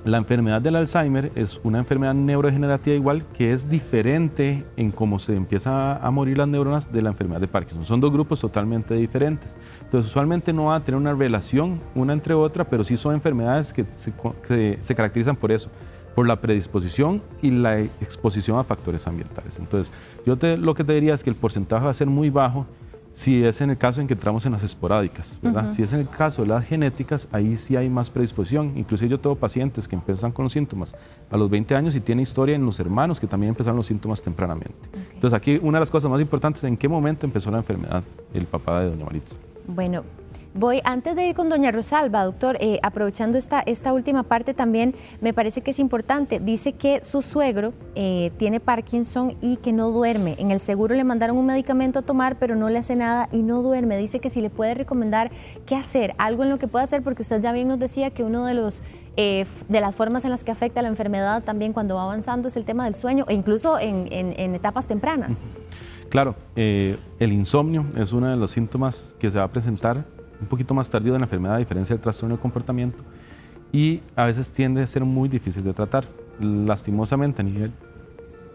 la enfermedad del Alzheimer es una enfermedad neurodegenerativa igual, que es diferente en cómo se empieza a morir las neuronas de la enfermedad de Parkinson. Son dos grupos totalmente diferentes. Entonces, usualmente no va a tener una relación una entre otra, pero sí son enfermedades que se caracterizan por eso, por la predisposición y la exposición a factores ambientales. Entonces, lo que te diría es que el porcentaje va a ser muy bajo si es en el caso en que entramos en las esporádicas, ¿verdad? Si es en el caso de las genéticas, ahí sí hay más predisposición. Inclusive yo tengo pacientes que empiezan con los síntomas a los 20 años y tiene historia en los hermanos que también empezaron los síntomas tempranamente. Entonces, aquí una de las cosas más importantes es en qué momento empezó la enfermedad el papá de doña Maritza. Bueno, antes de ir con doña Rosalba, doctor, aprovechando esta última parte también, me parece que es importante. Dice que su suegro tiene Parkinson y que no duerme. En el seguro le mandaron un medicamento a tomar, pero no le hace nada y no duerme. Dice que si le puede recomendar qué hacer, algo en lo que pueda hacer, porque usted ya bien nos decía que uno de las formas en las que afecta la enfermedad también cuando va avanzando es el tema del sueño, e incluso en etapas tempranas. Claro, el insomnio es uno de los síntomas que se va a presentar un poquito más tardío en la enfermedad, a diferencia del trastorno de comportamiento, y a veces tiende a ser muy difícil de tratar. Lastimosamente, a nivel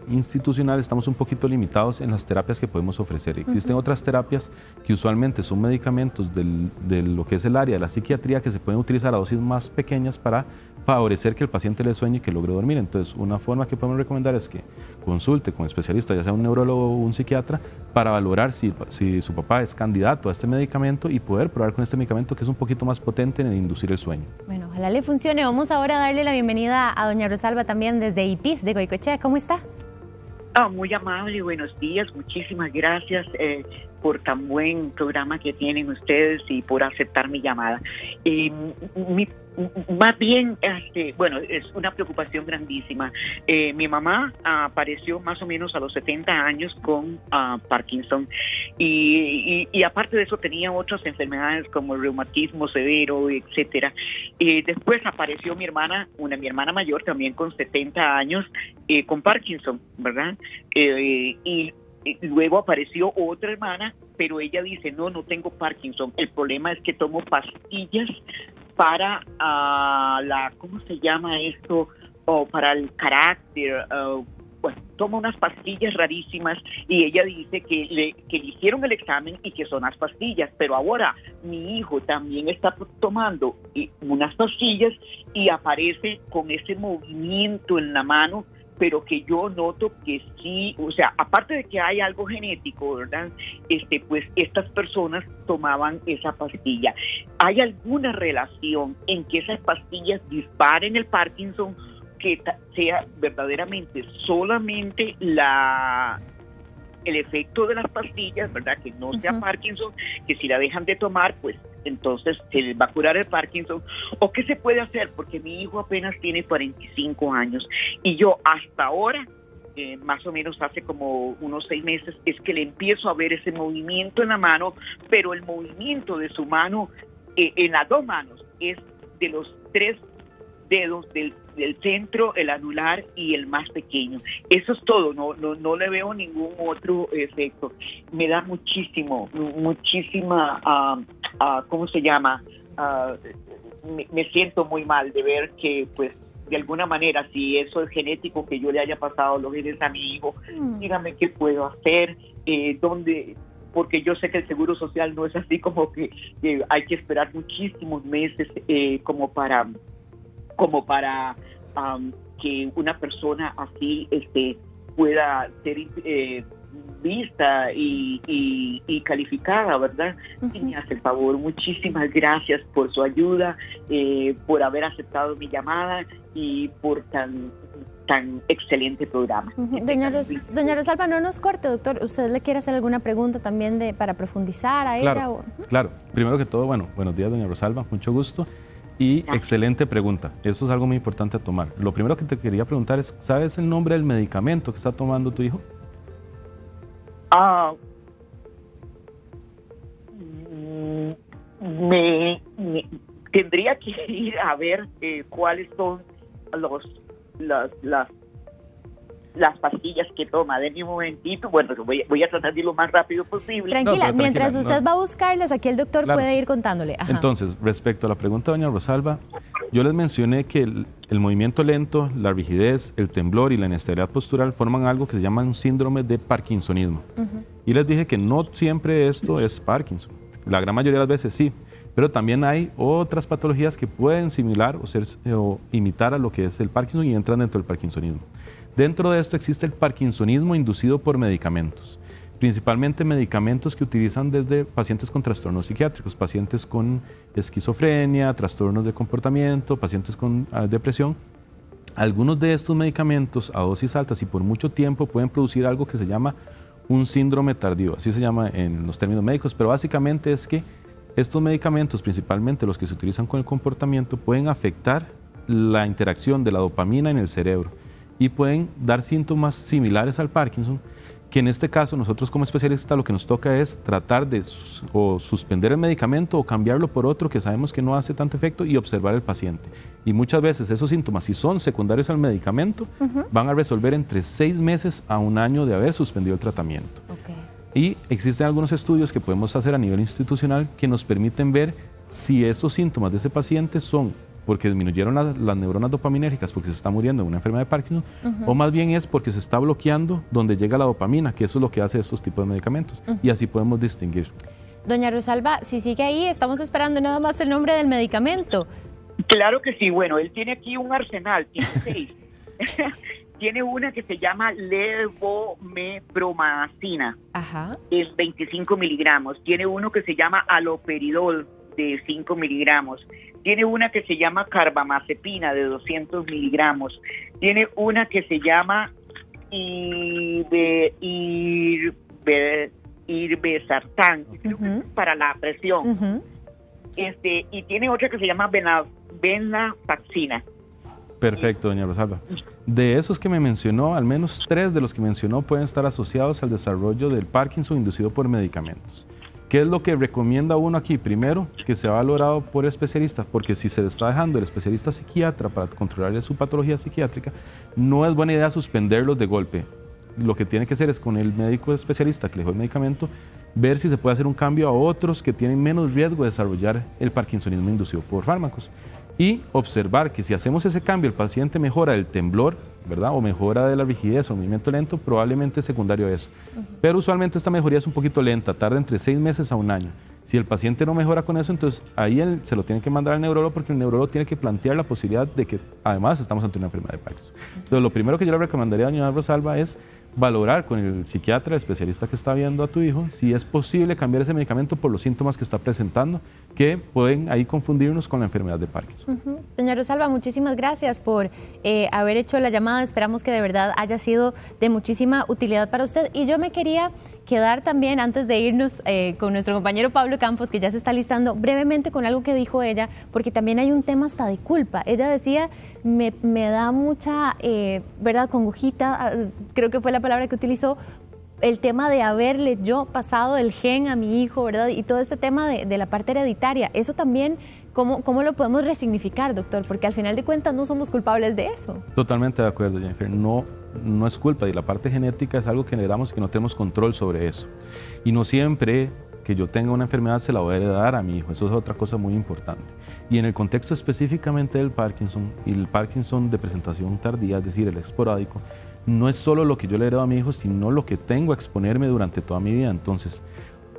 institucional estamos un poquito limitados en las terapias que podemos ofrecer. Existen otras terapias que usualmente son medicamentos de lo que es el área de la psiquiatría, que se pueden utilizar a dosis más pequeñas para favorecer que el paciente le sueñe y que logre dormir. Entonces, una forma que podemos recomendar es que consulte con especialistas, ya sea un neurólogo o un psiquiatra, para valorar si su papá es candidato a este medicamento y poder probar con este medicamento, que es un poquito más potente en inducir el sueño. Bueno, ojalá le funcione. Vamos ahora a darle la bienvenida a doña Rosalba también desde IPIS de Goicoechea. ¿Cómo está? Muy amable, buenos días, muchísimas gracias por tan buen programa que tienen ustedes y por aceptar mi llamada. Más bien, es una preocupación grandísima. Mi mamá apareció más o menos a los 70 años con Parkinson y aparte de eso tenía otras enfermedades como el reumatismo severo, etcétera. Después apareció mi hermana mayor también con 70 años con Parkinson, ¿verdad? Y luego apareció otra hermana, pero ella dice, no tengo Parkinson. El problema es que tomo pastillas para ¿cómo se llama esto? Para el carácter. Toma unas pastillas rarísimas y ella dice que le hicieron el examen y que son las pastillas, pero ahora mi hijo también está tomando unas pastillas y aparece con ese movimiento en la mano, pero que yo noto que sí, o sea, aparte de que hay algo genético, ¿verdad? Pues estas personas tomaban esa pastilla. ¿Hay alguna relación en que esas pastillas disparen el Parkinson, que sea verdaderamente solamente el efecto de las pastillas, ¿verdad? Que no sea Parkinson, que si la dejan de tomar, pues entonces se les va a curar el Parkinson? ¿O qué se puede hacer? Porque mi hijo apenas tiene 45 años y yo hasta ahora, más o menos hace como unos 6 meses, es que le empiezo a ver ese movimiento en la mano, pero el movimiento de su mano, en las dos manos, es de los 3 dedos del centro, el anular y el más pequeño. Eso es todo, no le veo ningún otro efecto. Me da muchísima, ¿cómo se llama? Me siento muy mal de ver que, pues, de alguna manera, si eso es genético, que yo le haya pasado los genes a mi hijo, dígame qué puedo hacer, porque yo sé que el Seguro Social no es así como que hay que esperar muchísimos meses como para que una persona así pueda ser vista y calificada, ¿verdad? Y me hace el favor, muchísimas gracias por su ayuda, por haber aceptado mi llamada y por tan excelente programa. Doña Rosalba, no nos corte, doctor. ¿Usted le quiere hacer alguna pregunta también para profundizar a ella? Claro. Primero que todo, buenos días, doña Rosalba, mucho gusto. Y excelente pregunta. Eso es algo muy importante a tomar. Lo primero que te quería preguntar es, ¿sabes el nombre del medicamento que está tomando tu hijo? Tendría que ir a ver cuáles son las pastillas que toma. Denme un momentito. Bueno, voy a tratar de ir lo más rápido posible. Tranquila, mientras usted va a buscarlas, aquí el doctor puede ir contándole. Ajá. Entonces, respecto a la pregunta de doña Rosalba, yo les mencioné que el movimiento lento, la rigidez, el temblor y la inestabilidad postural forman algo que se llama un síndrome de parkinsonismo. Y les dije que no siempre esto es Parkinson. La gran mayoría de las veces sí, pero también hay otras patologías que pueden similar o imitar a lo que es el Parkinson y entran dentro del parkinsonismo. Dentro de esto existe el parkinsonismo inducido por medicamentos, principalmente medicamentos que utilizan desde pacientes con trastornos psiquiátricos, pacientes con esquizofrenia, trastornos de comportamiento, pacientes con depresión. Algunos de estos medicamentos a dosis altas y por mucho tiempo pueden producir algo que se llama un síndrome tardío, así se llama en los términos médicos, pero básicamente es que estos medicamentos, principalmente los que se utilizan con el comportamiento, pueden afectar la interacción de la dopamina en el cerebro y pueden dar síntomas similares al Parkinson, que en este caso nosotros como especialistas lo que nos toca es tratar de suspender el medicamento o cambiarlo por otro que sabemos que no hace tanto efecto y observar al paciente. Y muchas veces esos síntomas, si son secundarios al medicamento, van a resolver entre 6 meses a 1 año de haber suspendido el tratamiento. Y existen algunos estudios que podemos hacer a nivel institucional que nos permiten ver si esos síntomas de ese paciente son porque disminuyeron las neuronas dopaminérgicas porque se está muriendo de una enfermedad de Parkinson, o más bien es porque se está bloqueando donde llega la dopamina, que eso es lo que hace estos tipos de medicamentos. Y así podemos distinguir. Doña Rosalba, si sigue ahí, estamos esperando nada más el nombre del medicamento. Claro que sí. Bueno, él tiene aquí un arsenal, tiene 6. Tiene una que se llama levomepromacina, es 25 miligramos. Tiene uno que se llama aloperidol, de 5 miligramos. Tiene una que se llama carbamazepina, de 200 miligramos. Tiene una que se llama irbesartán, para la presión. Y tiene otra que se llama venlafaxina. Perfecto, doña Rosalba. De esos que me mencionó, al menos 3 de los que mencionó pueden estar asociados al desarrollo del Parkinson inducido por medicamentos. ¿Qué es lo que recomienda uno aquí? Primero, que sea valorado por especialistas, porque si se está dejando el especialista psiquiatra para controlar su patología psiquiátrica, no es buena idea suspenderlos de golpe. Lo que tiene que hacer es con el médico especialista que le dejó el medicamento, ver si se puede hacer un cambio a otros que tienen menos riesgo de desarrollar el parkinsonismo inducido por fármacos. Y observar que si hacemos ese cambio, el paciente mejora del temblor, ¿verdad? O mejora de la rigidez o movimiento lento, probablemente es secundario a eso. Pero usualmente esta mejoría es un poquito lenta, tarda entre 6 meses a 1 año. Si el paciente no mejora con eso, entonces ahí se lo tiene que mandar al neurólogo porque el neurólogo tiene que plantear la posibilidad de que además estamos ante una enfermedad de Parkinson. Entonces lo primero que yo le recomendaría a doña Rosalba es valorar con el psiquiatra, el especialista que está viendo a tu hijo, si es posible cambiar ese medicamento por los síntomas que está presentando, que pueden ahí confundirnos con la enfermedad de Parkinson. Doña Rosalba, muchísimas gracias por haber hecho la llamada. Esperamos que de verdad haya sido de muchísima utilidad para usted. Y yo me quería quedar también, antes de irnos con nuestro compañero Pablo Campos, que ya se está listando, brevemente con algo que dijo ella, porque también hay un tema hasta de culpa. Ella decía, me da mucha, ¿verdad?, congojita, creo que fue la palabra que utilizó, el tema de haberle yo pasado el gen a mi hijo, ¿verdad? Y todo este tema de la parte hereditaria. Eso también, ¿cómo lo podemos resignificar, doctor? Porque al final de cuentas no somos culpables de eso. Totalmente de acuerdo, Jennifer. No es culpa, y la parte genética es algo que heredamos y que no tenemos control sobre eso. Y no siempre que yo tenga una enfermedad se la voy a heredar a mi hijo. Eso es otra cosa muy importante. Y en el contexto específicamente del Parkinson, y el Parkinson de presentación tardía, es decir, el esporádico, no es solo lo que yo le heredo a mi hijo, sino lo que tengo a exponerme durante toda mi vida. Entonces,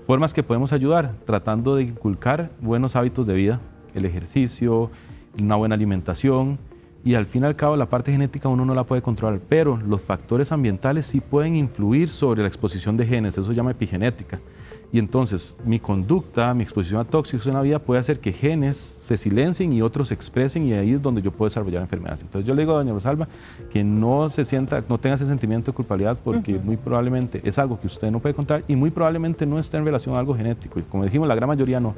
formas que podemos ayudar, tratando de inculcar buenos hábitos de vida, el ejercicio, una buena alimentación, y al fin y al cabo la parte genética uno no la puede controlar, pero los factores ambientales sí pueden influir sobre la exposición de genes, eso se llama epigenética. Y entonces mi conducta, mi exposición a tóxicos en la vida puede hacer que genes se silencien y otros se expresen, y ahí es donde yo puedo desarrollar enfermedades. Entonces yo le digo a doña Rosalba que no tenga ese sentimiento de culpabilidad, porque muy probablemente es algo que usted no puede controlar y muy probablemente no está en relación a algo genético. Y como dijimos, la gran mayoría no.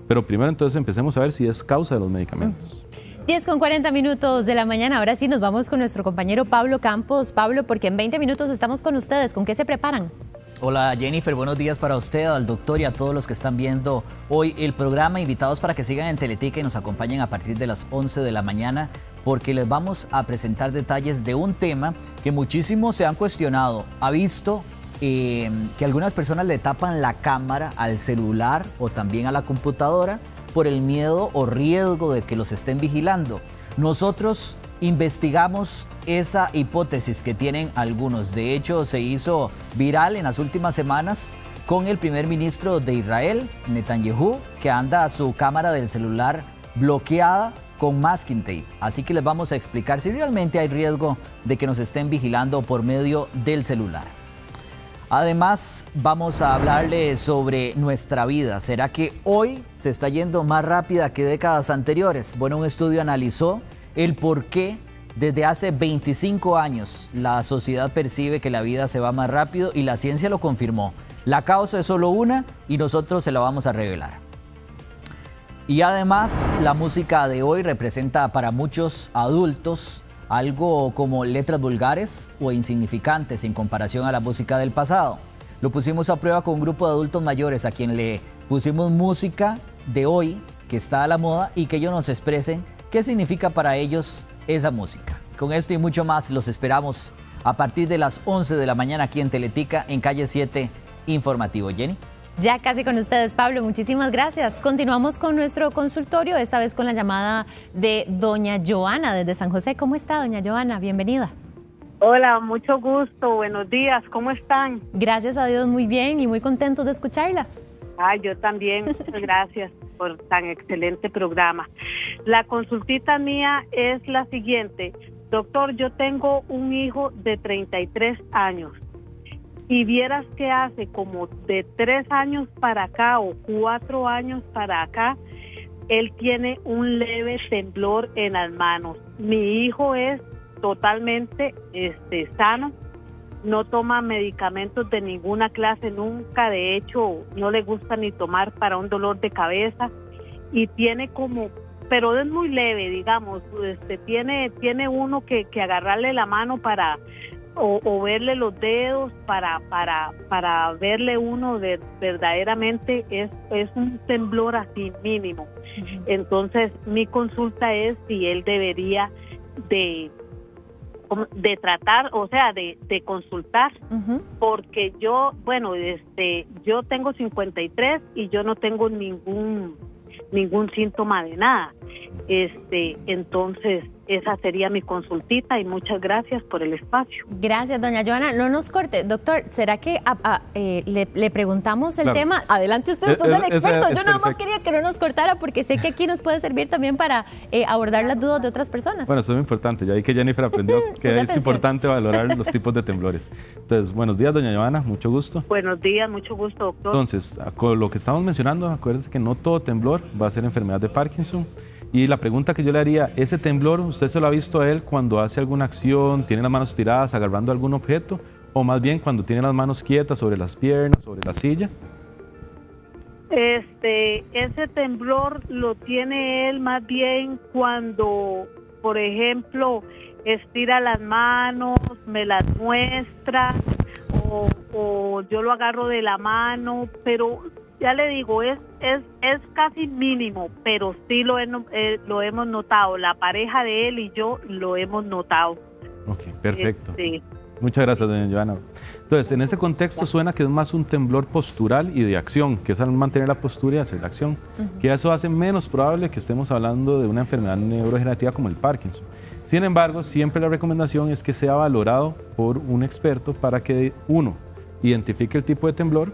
Pero primero entonces empecemos a ver si es causa de los medicamentos. 10:40 de la mañana, ahora sí nos vamos con nuestro compañero Pablo Campos. Pablo, porque en 20 minutos estamos con ustedes, ¿con qué se preparan? Hola Jennifer, buenos días para usted, al doctor y a todos los que están viendo hoy el programa. Invitados para que sigan en Teletica y nos acompañen a partir de las 11 de la mañana, porque les vamos a presentar detalles de un tema que muchísimos se han cuestionado. Ha visto que algunas personas le tapan la cámara al celular o también a la computadora por el miedo o riesgo de que los estén vigilando. Nosotros investigamos esa hipótesis que tienen algunos. De hecho, se hizo viral en las últimas semanas con el primer ministro de Israel, Netanyahu, que anda a su cámara del celular bloqueada con masking tape. Así que les vamos a explicar si realmente hay riesgo de que nos estén vigilando por medio del celular. Además, vamos a hablarles sobre nuestra vida. ¿Será que hoy se está yendo más rápida que décadas anteriores? Bueno, un estudio analizó el por qué desde hace 25 años la sociedad percibe que la vida se va más rápido, y la ciencia lo confirmó. La causa es solo una y nosotros se la vamos a revelar. Y además, la música de hoy representa para muchos adultos algo como letras vulgares o insignificantes en comparación a la música del pasado. Lo pusimos a prueba con un grupo de adultos mayores a quien le pusimos música de hoy que está a la moda y que ellos nos expresen qué significa para ellos esa música. Con esto y mucho más los esperamos a partir de las 11 de la mañana aquí en Teletica, en Calle 7 Informativo. Jenny. Ya casi con ustedes, Pablo, muchísimas gracias. Continuamos con nuestro consultorio, esta vez con la llamada de doña Joana desde San José. ¿Cómo está, doña Joana? Bienvenida. Hola, mucho gusto, buenos días, ¿cómo están? Gracias a Dios, muy bien y muy contentos de escucharla. Yo también, muchas gracias por tan excelente programa. La consultita mía es la siguiente. Doctor, yo tengo un hijo de 33 años. Y vieras que hace como de 3 años para acá o 4 años para acá, él tiene un leve temblor en las manos. Mi hijo es totalmente sano, no toma medicamentos de ninguna clase nunca, de hecho no le gusta ni tomar para un dolor de cabeza, y tiene como, pero es muy leve, digamos, tiene uno que agarrarle la mano para o verle los dedos para verle uno de verdaderamente es un temblor así mínimo. Entonces mi consulta es si él debería de tratar, o sea, de consultar, porque yo tengo 53 y yo no tengo ningún síntoma de nada. Entonces esa sería mi consultita y muchas gracias por el espacio. Gracias, doña Joana. No nos corte. Doctor, ¿será que le preguntamos el tema? Adelante usted es el experto. Yo nada más quería que no nos cortara porque sé que aquí nos puede servir también para abordar las dudas de otras personas. Bueno, eso es muy importante. Ya vi que Jennifer aprendió que es importante valorar los tipos de temblores. Entonces, buenos días, doña Joana. Mucho gusto. Buenos días, mucho gusto, doctor. Entonces, con lo que estamos mencionando, acuérdense que no todo temblor va a ser enfermedad de Parkinson. Y la pregunta que yo le haría, ¿ese temblor usted se lo ha visto a él cuando hace alguna acción, tiene las manos tiradas, agarrando algún objeto, o más bien cuando tiene las manos quietas sobre las piernas, sobre la silla? Ese temblor lo tiene él más bien cuando, por ejemplo, estira las manos, me las muestra, o yo lo agarro de la mano, pero ya le digo, es casi mínimo, pero sí lo hemos notado. La pareja de él y yo lo hemos notado. Ok, perfecto. Muchas gracias, doña Joana. Entonces, en ese contexto suena que es más un temblor postural y de acción, que es al mantener la postura y hacer la acción, que eso hace menos probable que estemos hablando de una enfermedad neurodegenerativa como el Parkinson. Sin embargo, siempre la recomendación es que sea valorado por un experto para que uno identifique el tipo de temblor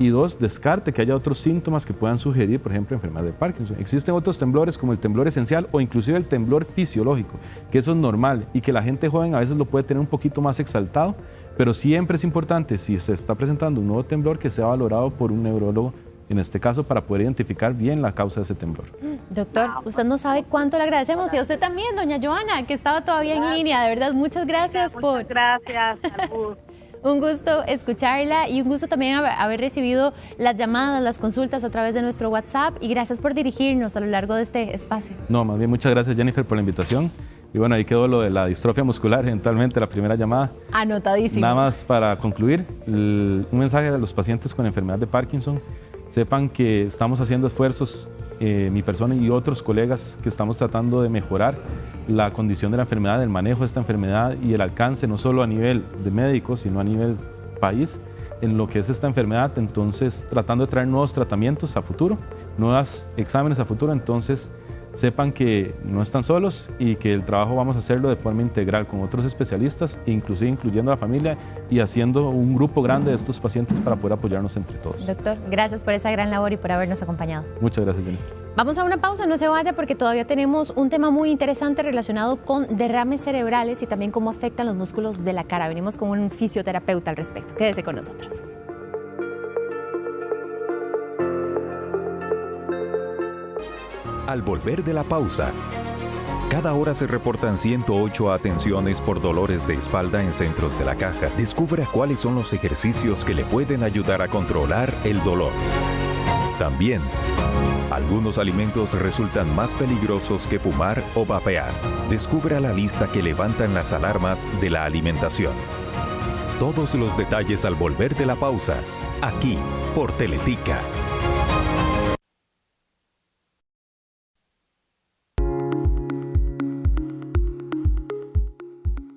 y 2, descarte que haya otros síntomas que puedan sugerir, por ejemplo, enfermedad de Parkinson. Existen otros temblores como el temblor esencial o inclusive el temblor fisiológico, que eso es normal y que la gente joven a veces lo puede tener un poquito más exaltado, pero siempre es importante, si se está presentando un nuevo temblor, que sea valorado por un neurólogo, en este caso, para poder identificar bien la causa de ese temblor. Doctor, usted no sabe cuánto le agradecemos, y a usted también, doña Joana, que estaba todavía en línea. De verdad, muchas gracias. Muchas gracias. Salud. Un gusto escucharla y un gusto también haber recibido las llamadas, las consultas a través de nuestro WhatsApp, y gracias por dirigirnos a lo largo de este espacio. No, más bien muchas gracias, Jennifer, por la invitación. Y bueno, ahí quedó lo de la distrofia muscular, eventualmente la primera llamada. Anotadísimo. Nada más para concluir, un mensaje a los pacientes con enfermedad de Parkinson. Sepan que estamos haciendo esfuerzos, mi persona y otros colegas, que estamos tratando de mejorar la condición de la enfermedad, el manejo de esta enfermedad y el alcance, no solo a nivel de médicos, sino a nivel país, en lo que es esta enfermedad. Entonces, tratando de traer nuevos tratamientos a futuro, nuevos exámenes a futuro. Entonces, sepan que no están solos y que el trabajo vamos a hacerlo de forma integral con otros especialistas, inclusive incluyendo a la familia y haciendo un grupo grande de estos pacientes para poder apoyarnos entre todos. Doctor, gracias por esa gran labor y por habernos acompañado. Muchas gracias, Jennifer. Vamos a una pausa, no se vaya, porque todavía tenemos un tema muy interesante relacionado con derrames cerebrales y también cómo afectan los músculos de la cara. Venimos con un fisioterapeuta al respecto. Quédese con nosotros. Al volver de la pausa, cada hora se reportan 108 atenciones por dolores de espalda en Centros de la Caja. Descubra cuáles son los ejercicios que le pueden ayudar a controlar el dolor. También, algunos alimentos resultan más peligrosos que fumar o vapear. Descubra la lista que levantan las alarmas de la alimentación. Todos los detalles al volver de la pausa, aquí por Teletica.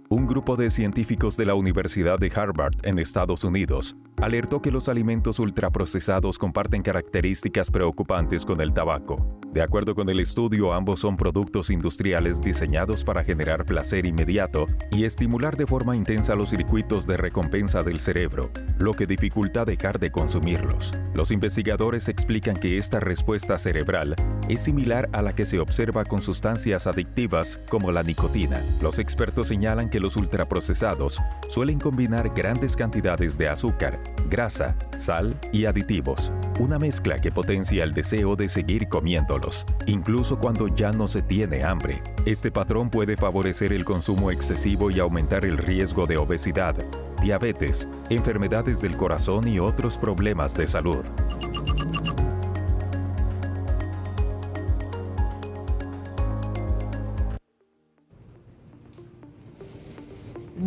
Un grupo de científicos de la Universidad de Harvard en Estados Unidos alertó que los alimentos ultraprocesados comparten características preocupantes con el tabaco. De acuerdo con el estudio, ambos son productos industriales diseñados para generar placer inmediato y estimular de forma intensa los circuitos de recompensa del cerebro, lo que dificulta dejar de consumirlos. Los investigadores explican que esta respuesta cerebral es similar a la que se observa con sustancias adictivas como la nicotina. Los expertos señalan que los ultraprocesados suelen combinar grandes cantidades de azúcar, grasa, sal y aditivos, una mezcla que potencia el deseo de seguir comiéndolos, incluso cuando ya no se tiene hambre. Este patrón puede favorecer el consumo excesivo y aumentar el riesgo de obesidad, diabetes, enfermedades del corazón y otros problemas de salud.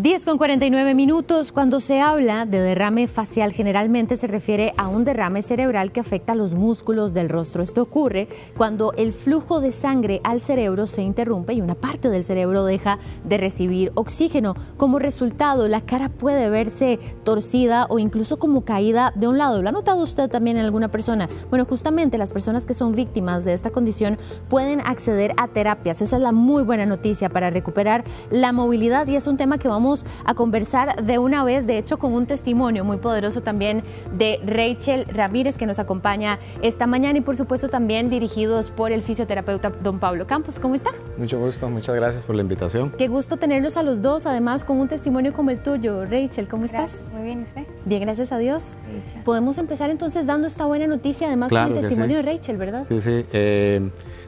10:49. Cuando se habla de derrame facial, generalmente se refiere a un derrame cerebral que afecta a los músculos del rostro. Esto ocurre cuando el flujo de sangre al cerebro se interrumpe y una parte del cerebro deja de recibir oxígeno. Como resultado, la cara puede verse torcida o incluso como caída de un lado. ¿Lo ha notado usted también en alguna persona? Bueno, justamente las personas que son víctimas de esta condición pueden acceder a terapias. Esa es la muy buena noticia para recuperar la movilidad, y es un tema que vamos a conversar de una vez, de hecho con un testimonio muy poderoso también de Rachel Ramírez, que nos acompaña esta mañana, y por supuesto también dirigidos por el fisioterapeuta don Pablo Campos. ¿Cómo está? Mucho gusto, muchas gracias por la invitación. Qué gusto tenerlos a los dos, además con un testimonio como el tuyo. Rachel, ¿cómo estás? Muy bien, ¿usted? Bien, gracias a Dios. Podemos empezar entonces dando esta buena noticia, además claro con el testimonio sí. de Rachel, ¿verdad? Sí, sí.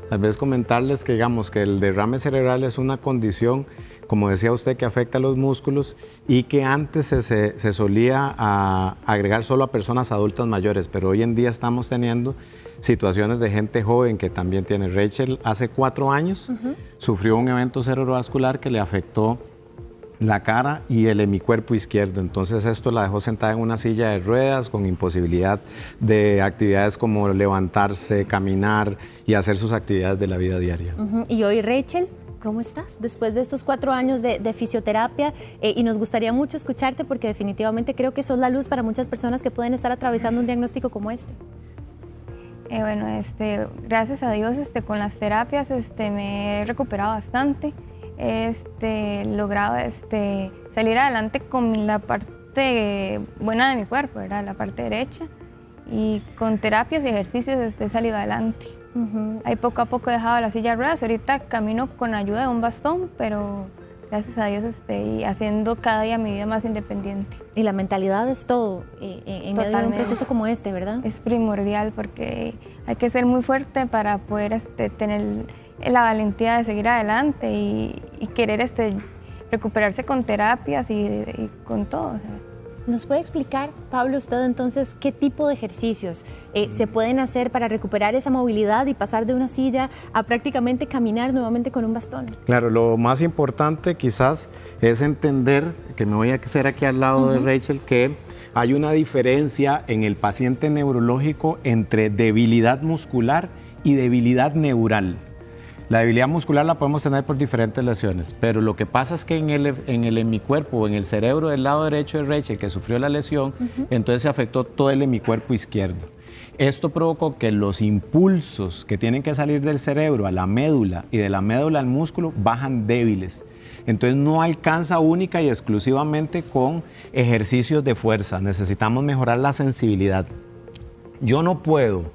Tal vez comentarles que digamos que el derrame cerebral es una condición, como decía usted, que afecta a los músculos y que antes se solía agregar solo a personas adultas mayores, pero hoy en día estamos teniendo situaciones de gente joven que también tiene. Rachel hace 4 años sufrió un evento cerebrovascular que le afectó la cara y el hemicuerpo izquierdo. Entonces esto la dejó sentada en una silla de ruedas con imposibilidad de actividades como levantarse, caminar y hacer sus actividades de la vida diaria. Y hoy, Rachel, ¿cómo estás? Después de estos 4 años de fisioterapia, y nos gustaría mucho escucharte porque definitivamente creo que sos la luz para muchas personas que pueden estar atravesando un diagnóstico como este. Bueno, gracias a Dios con las terapias me he recuperado bastante. Logrado salir adelante con la parte buena de mi cuerpo, ¿verdad? La parte derecha, y con terapias y ejercicios he salido adelante. Ahí poco a poco he dejado la silla de ruedas, ahorita camino con ayuda de un bastón, pero gracias a Dios y haciendo cada día mi vida más independiente. Y la mentalidad es todo en medio de un proceso como este, ¿verdad? Es primordial porque hay que ser muy fuerte para poder tener la valentía de seguir adelante y querer recuperarse con terapias y con todo. O sea. ¿Nos puede explicar, Pablo, usted entonces qué tipo de ejercicios se pueden hacer para recuperar esa movilidad y pasar de una silla a prácticamente caminar nuevamente con un bastón? Claro, lo más importante quizás es entender, que me voy a hacer aquí al lado de Rachel, que hay una diferencia en el paciente neurológico entre debilidad muscular y debilidad neural. La debilidad muscular la podemos tener por diferentes lesiones, pero lo que pasa es que en el hemicuerpo o en el cerebro del lado derecho de Rachel, que sufrió la lesión, entonces se afectó todo el hemicuerpo izquierdo. Esto provocó que los impulsos que tienen que salir del cerebro a la médula y de la médula al músculo bajan débiles. Entonces no alcanza única y exclusivamente con ejercicios de fuerza. Necesitamos mejorar la sensibilidad. Yo no puedo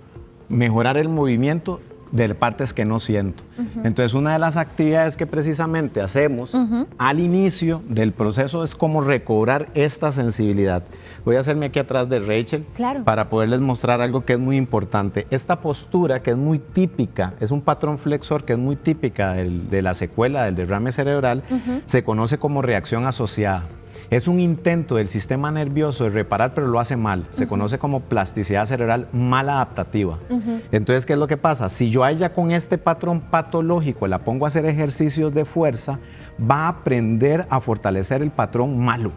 mejorar el movimiento de partes que no siento. Entonces, una de las actividades que precisamente hacemos al inicio del proceso es como recobrar esta sensibilidad. Voy a hacerme aquí atrás de Rachel para poderles mostrar algo que es muy importante. Esta postura que es muy típica, es un patrón flexor que es muy típica de la secuela del derrame cerebral, se conoce como reacción asociada. Es un intento del sistema nervioso de reparar, pero lo hace mal. Se conoce como plasticidad cerebral mal adaptativa. Entonces, ¿qué es lo que pasa? Si yo a ella con este patrón patológico la pongo a hacer ejercicios de fuerza, va a aprender a fortalecer el patrón malo.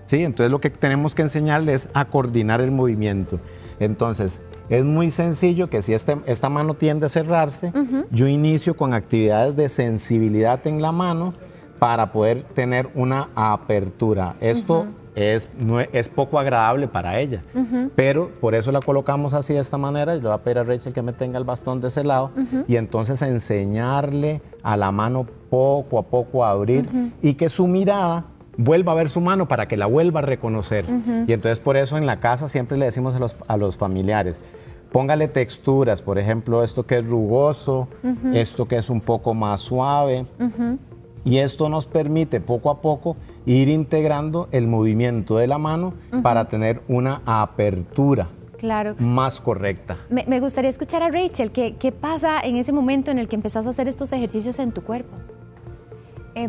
Sí, entonces lo que tenemos que enseñarle es a coordinar el movimiento. Entonces, es muy sencillo que si esta mano tiende a cerrarse, yo inicio con actividades de sensibilidad en la mano, para poder tener una apertura. Esto es poco agradable para ella, pero por eso la colocamos así de esta manera. Y le voy a pedir a Rachel que me tenga el bastón de ese lado y entonces enseñarle a la mano poco a poco a abrir y que su mirada vuelva a ver su mano para que la vuelva a reconocer. Y entonces por eso en la casa siempre le decimos a los familiares, póngale texturas, por ejemplo, esto que es rugoso, esto que es un poco más suave. Y esto nos permite poco a poco ir integrando el movimiento de la mano para tener una apertura más correcta. Me gustaría escuchar a Rachel, ¿qué pasa en ese momento en el que empezás a hacer estos ejercicios en tu cuerpo?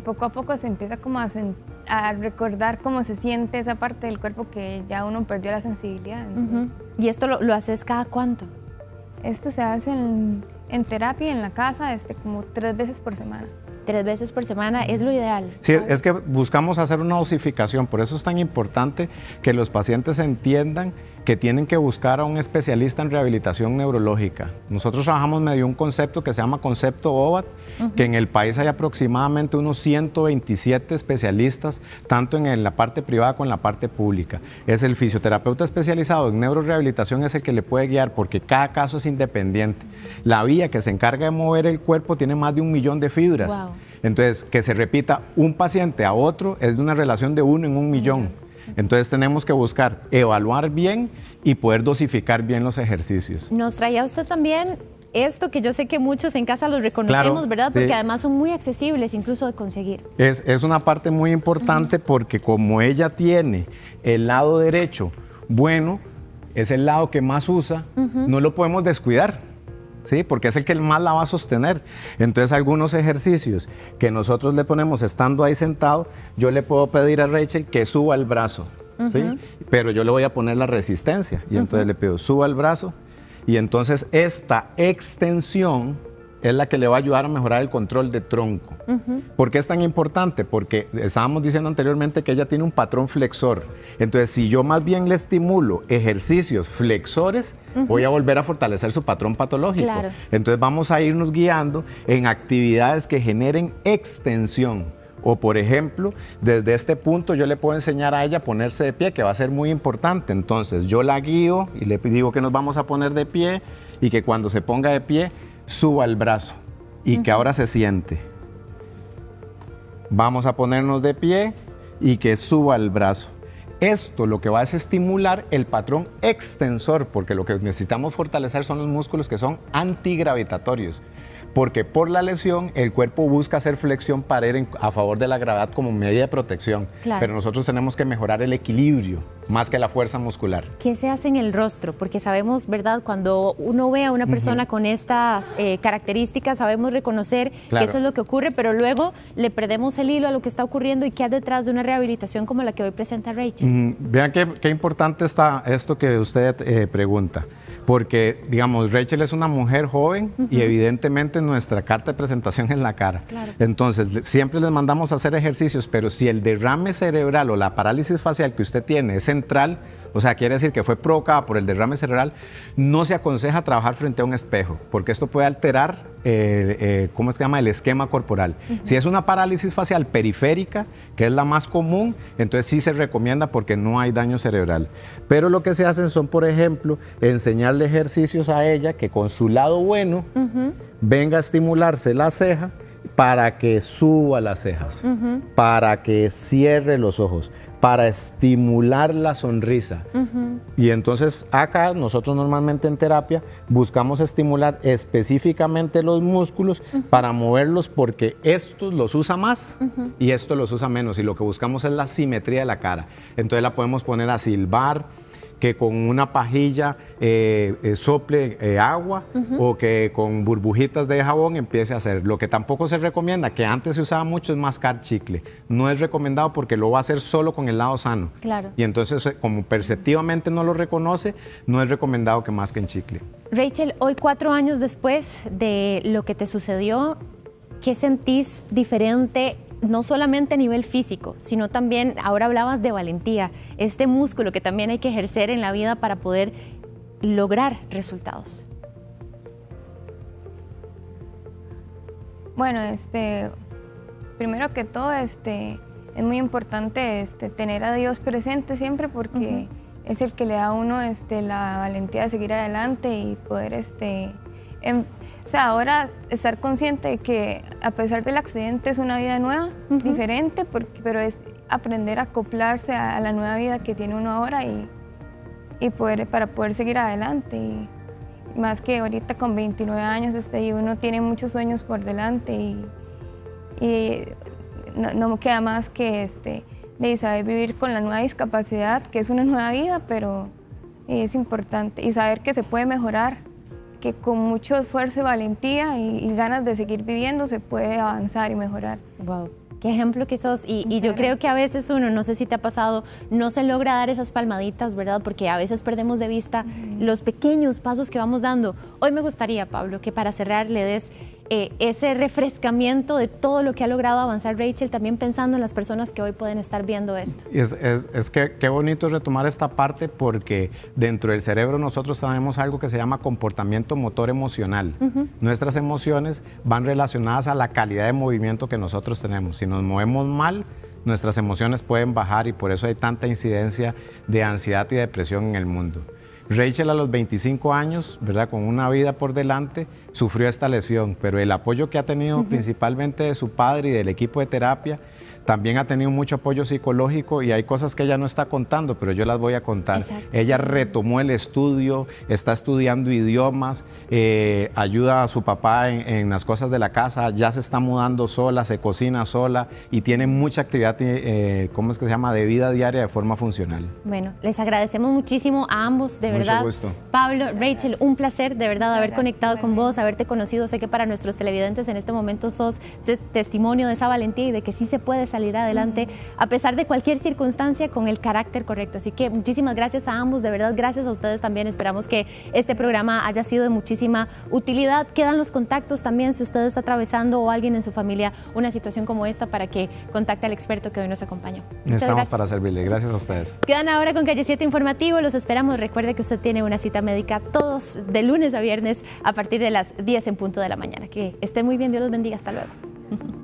Poco a poco se empieza como a recordar cómo se siente esa parte del cuerpo que ya uno perdió la sensibilidad. ¿Y esto lo haces cada cuánto? Esto se hace en terapia en la casa como 3 veces por semana. 3 veces por semana es lo ideal. Sí, es que buscamos hacer una dosificación, por eso es tan importante que los pacientes entiendan que tienen que buscar a un especialista en rehabilitación neurológica. Nosotros trabajamos medio un concepto que se llama concepto OVAT, que en el país hay aproximadamente unos 127 especialistas, tanto en la parte privada como en la parte pública. Es el fisioterapeuta especializado en neurorehabilitación es el que le puede guiar porque cada caso es independiente. La vía que se encarga de mover el cuerpo tiene más de 1 millón de fibras. Entonces, que se repita un paciente a otro es una relación de 1 en 1 millón. Entonces tenemos que buscar evaluar bien y poder dosificar bien los ejercicios. Nos traía usted también esto que yo sé que muchos en casa los reconocemos, ¿verdad? Porque además son muy accesibles incluso de conseguir. Es una parte muy importante porque como ella tiene el lado derecho, bueno, es el lado que más usa, no lo podemos descuidar. ¿Sí? Porque es el que más la va a sostener. Entonces, algunos ejercicios que nosotros le ponemos estando ahí sentado, yo le puedo pedir a Rachel que suba el brazo, ¿sí? Pero yo le voy a poner la resistencia y entonces le pido suba el brazo y entonces esta extensión es la que le va a ayudar a mejorar el control de tronco. ¿Por qué es tan importante? Porque estábamos diciendo anteriormente que ella tiene un patrón flexor. Entonces, si yo más bien le estimulo ejercicios flexores, voy a volver a fortalecer su patrón patológico. Entonces, vamos a irnos guiando en actividades que generen extensión. O, por ejemplo, desde este punto yo le puedo enseñar a ella a ponerse de pie, que va a ser muy importante. Entonces, yo la guío y le digo que nos vamos a poner de pie y que cuando se ponga de pie, suba el brazo y que ahora se siente. Vamos a ponernos de pie y que suba el brazo. Esto lo que va es estimular el patrón extensor, porque lo que necesitamos fortalecer son los músculos que son antigravitatorios. Porque por la lesión el cuerpo busca hacer flexión para ir a favor de la gravedad como medida de protección. Claro. Pero nosotros tenemos que mejorar el equilibrio más que la fuerza muscular. ¿Qué se hace en el rostro? Porque sabemos, ¿verdad? Cuando uno ve a una persona con estas características, sabemos reconocer que eso es lo que ocurre, pero luego le perdemos el hilo a lo que está ocurriendo y qué hay detrás de una rehabilitación como la que hoy presenta Rachel. Vean qué importante está esto que usted pregunta. Porque, digamos, Rachel es una mujer joven y evidentemente nuestra carta de presentación es la cara. Claro. Entonces, siempre les mandamos a hacer ejercicios, pero si el derrame cerebral o la parálisis facial que usted tiene es central, o sea, quiere decir que fue provocada por el derrame cerebral, no se aconseja trabajar frente a un espejo, porque esto puede alterar, ¿cómo se llama?, el esquema corporal. Si es una parálisis facial periférica, que es la más común, entonces sí se recomienda porque no hay daño cerebral. Pero lo que se hacen son, por ejemplo, enseñarle ejercicios a ella que con su lado bueno venga a estimularse la ceja para que suba las cejas, para que cierre los ojos, para estimular la sonrisa. Y entonces acá nosotros normalmente en terapia buscamos estimular específicamente los músculos para moverlos porque estos los usa más y estos los usa menos, y lo que buscamos es la simetría de la cara. Entonces la podemos poner a silbar, que con una pajilla sople agua o que con burbujitas de jabón empiece a hacer. Lo que tampoco se recomienda, que antes se usaba mucho, es mascar chicle. No es recomendado porque lo va a hacer solo con el lado sano. Claro. Y entonces, como perceptivamente no lo reconoce, no es recomendado que masquen chicle. Rachel, hoy 4 años después de lo que te sucedió, ¿qué sentís diferente? No solamente a nivel físico, sino también, ahora hablabas de valentía, este músculo que también hay que ejercer en la vida para poder lograr resultados. Bueno, primero que todo, es muy importante tener a Dios presente siempre porque es el que le da a uno la valentía de seguir adelante y poder o sea, ahora estar consciente de que a pesar del accidente es una vida nueva, diferente, pero es aprender a acoplarse a la nueva vida que tiene uno ahora y para poder seguir adelante. Y más que ahorita con 29 años y uno tiene muchos sueños por delante y no me queda más que de saber vivir con la nueva discapacidad, que es una nueva vida, pero es importante, y saber que se puede mejorar, que con mucho esfuerzo y valentía y ganas de seguir viviendo se puede avanzar y mejorar. Wow, qué ejemplo que sos. Y yo creo que a veces uno, no sé si te ha pasado, no se logra dar esas palmaditas, ¿verdad? Porque a veces perdemos de vista los pequeños pasos que vamos dando. Hoy me gustaría, Pablo, que para cerrar le des ese refrescamiento de todo lo que ha logrado avanzar Rachel, también pensando en las personas que hoy pueden estar viendo esto. Es que qué bonito retomar esta parte porque dentro del cerebro nosotros tenemos algo que se llama comportamiento motor emocional. Nuestras emociones van relacionadas a la calidad de movimiento que nosotros tenemos. Si nos movemos mal, nuestras emociones pueden bajar y por eso hay tanta incidencia de ansiedad y depresión en el mundo. Rachel a los 25 años, ¿verdad?, con una vida por delante, sufrió esta lesión, pero el apoyo que ha tenido principalmente de su padre y del equipo de terapia, también ha tenido mucho apoyo psicológico y hay cosas que ella no está contando, pero yo las voy a contar. Exacto. Ella retomó el estudio, está estudiando idiomas, ayuda a su papá en las cosas de la casa, ya se está mudando sola, se cocina sola y tiene mucha actividad, ¿cómo es que se llama?, de vida diaria de forma funcional. Bueno, les agradecemos muchísimo a ambos, de verdad. Mucho gusto. Pablo, Rachel, un placer de verdad haber conectado con vos, haberte conocido. Sé que para nuestros televidentes en este momento sos testimonio de esa valentía y de que sí se puede salir adelante a pesar de cualquier circunstancia con el carácter correcto. Así que muchísimas gracias a ambos, de verdad, gracias a ustedes también. Esperamos que este programa haya sido de muchísima utilidad. Quedan los contactos también si usted está atravesando o alguien en su familia una situación como esta para que contacte al experto que hoy nos acompañó. Estamos para servirle. Gracias a ustedes. Quedan ahora con Calle 7 Informativo. Los esperamos. Recuerde que usted tiene una cita médica todos de lunes a viernes a partir de las 10 en punto de la mañana. Que estén muy bien. Dios los bendiga. Hasta luego.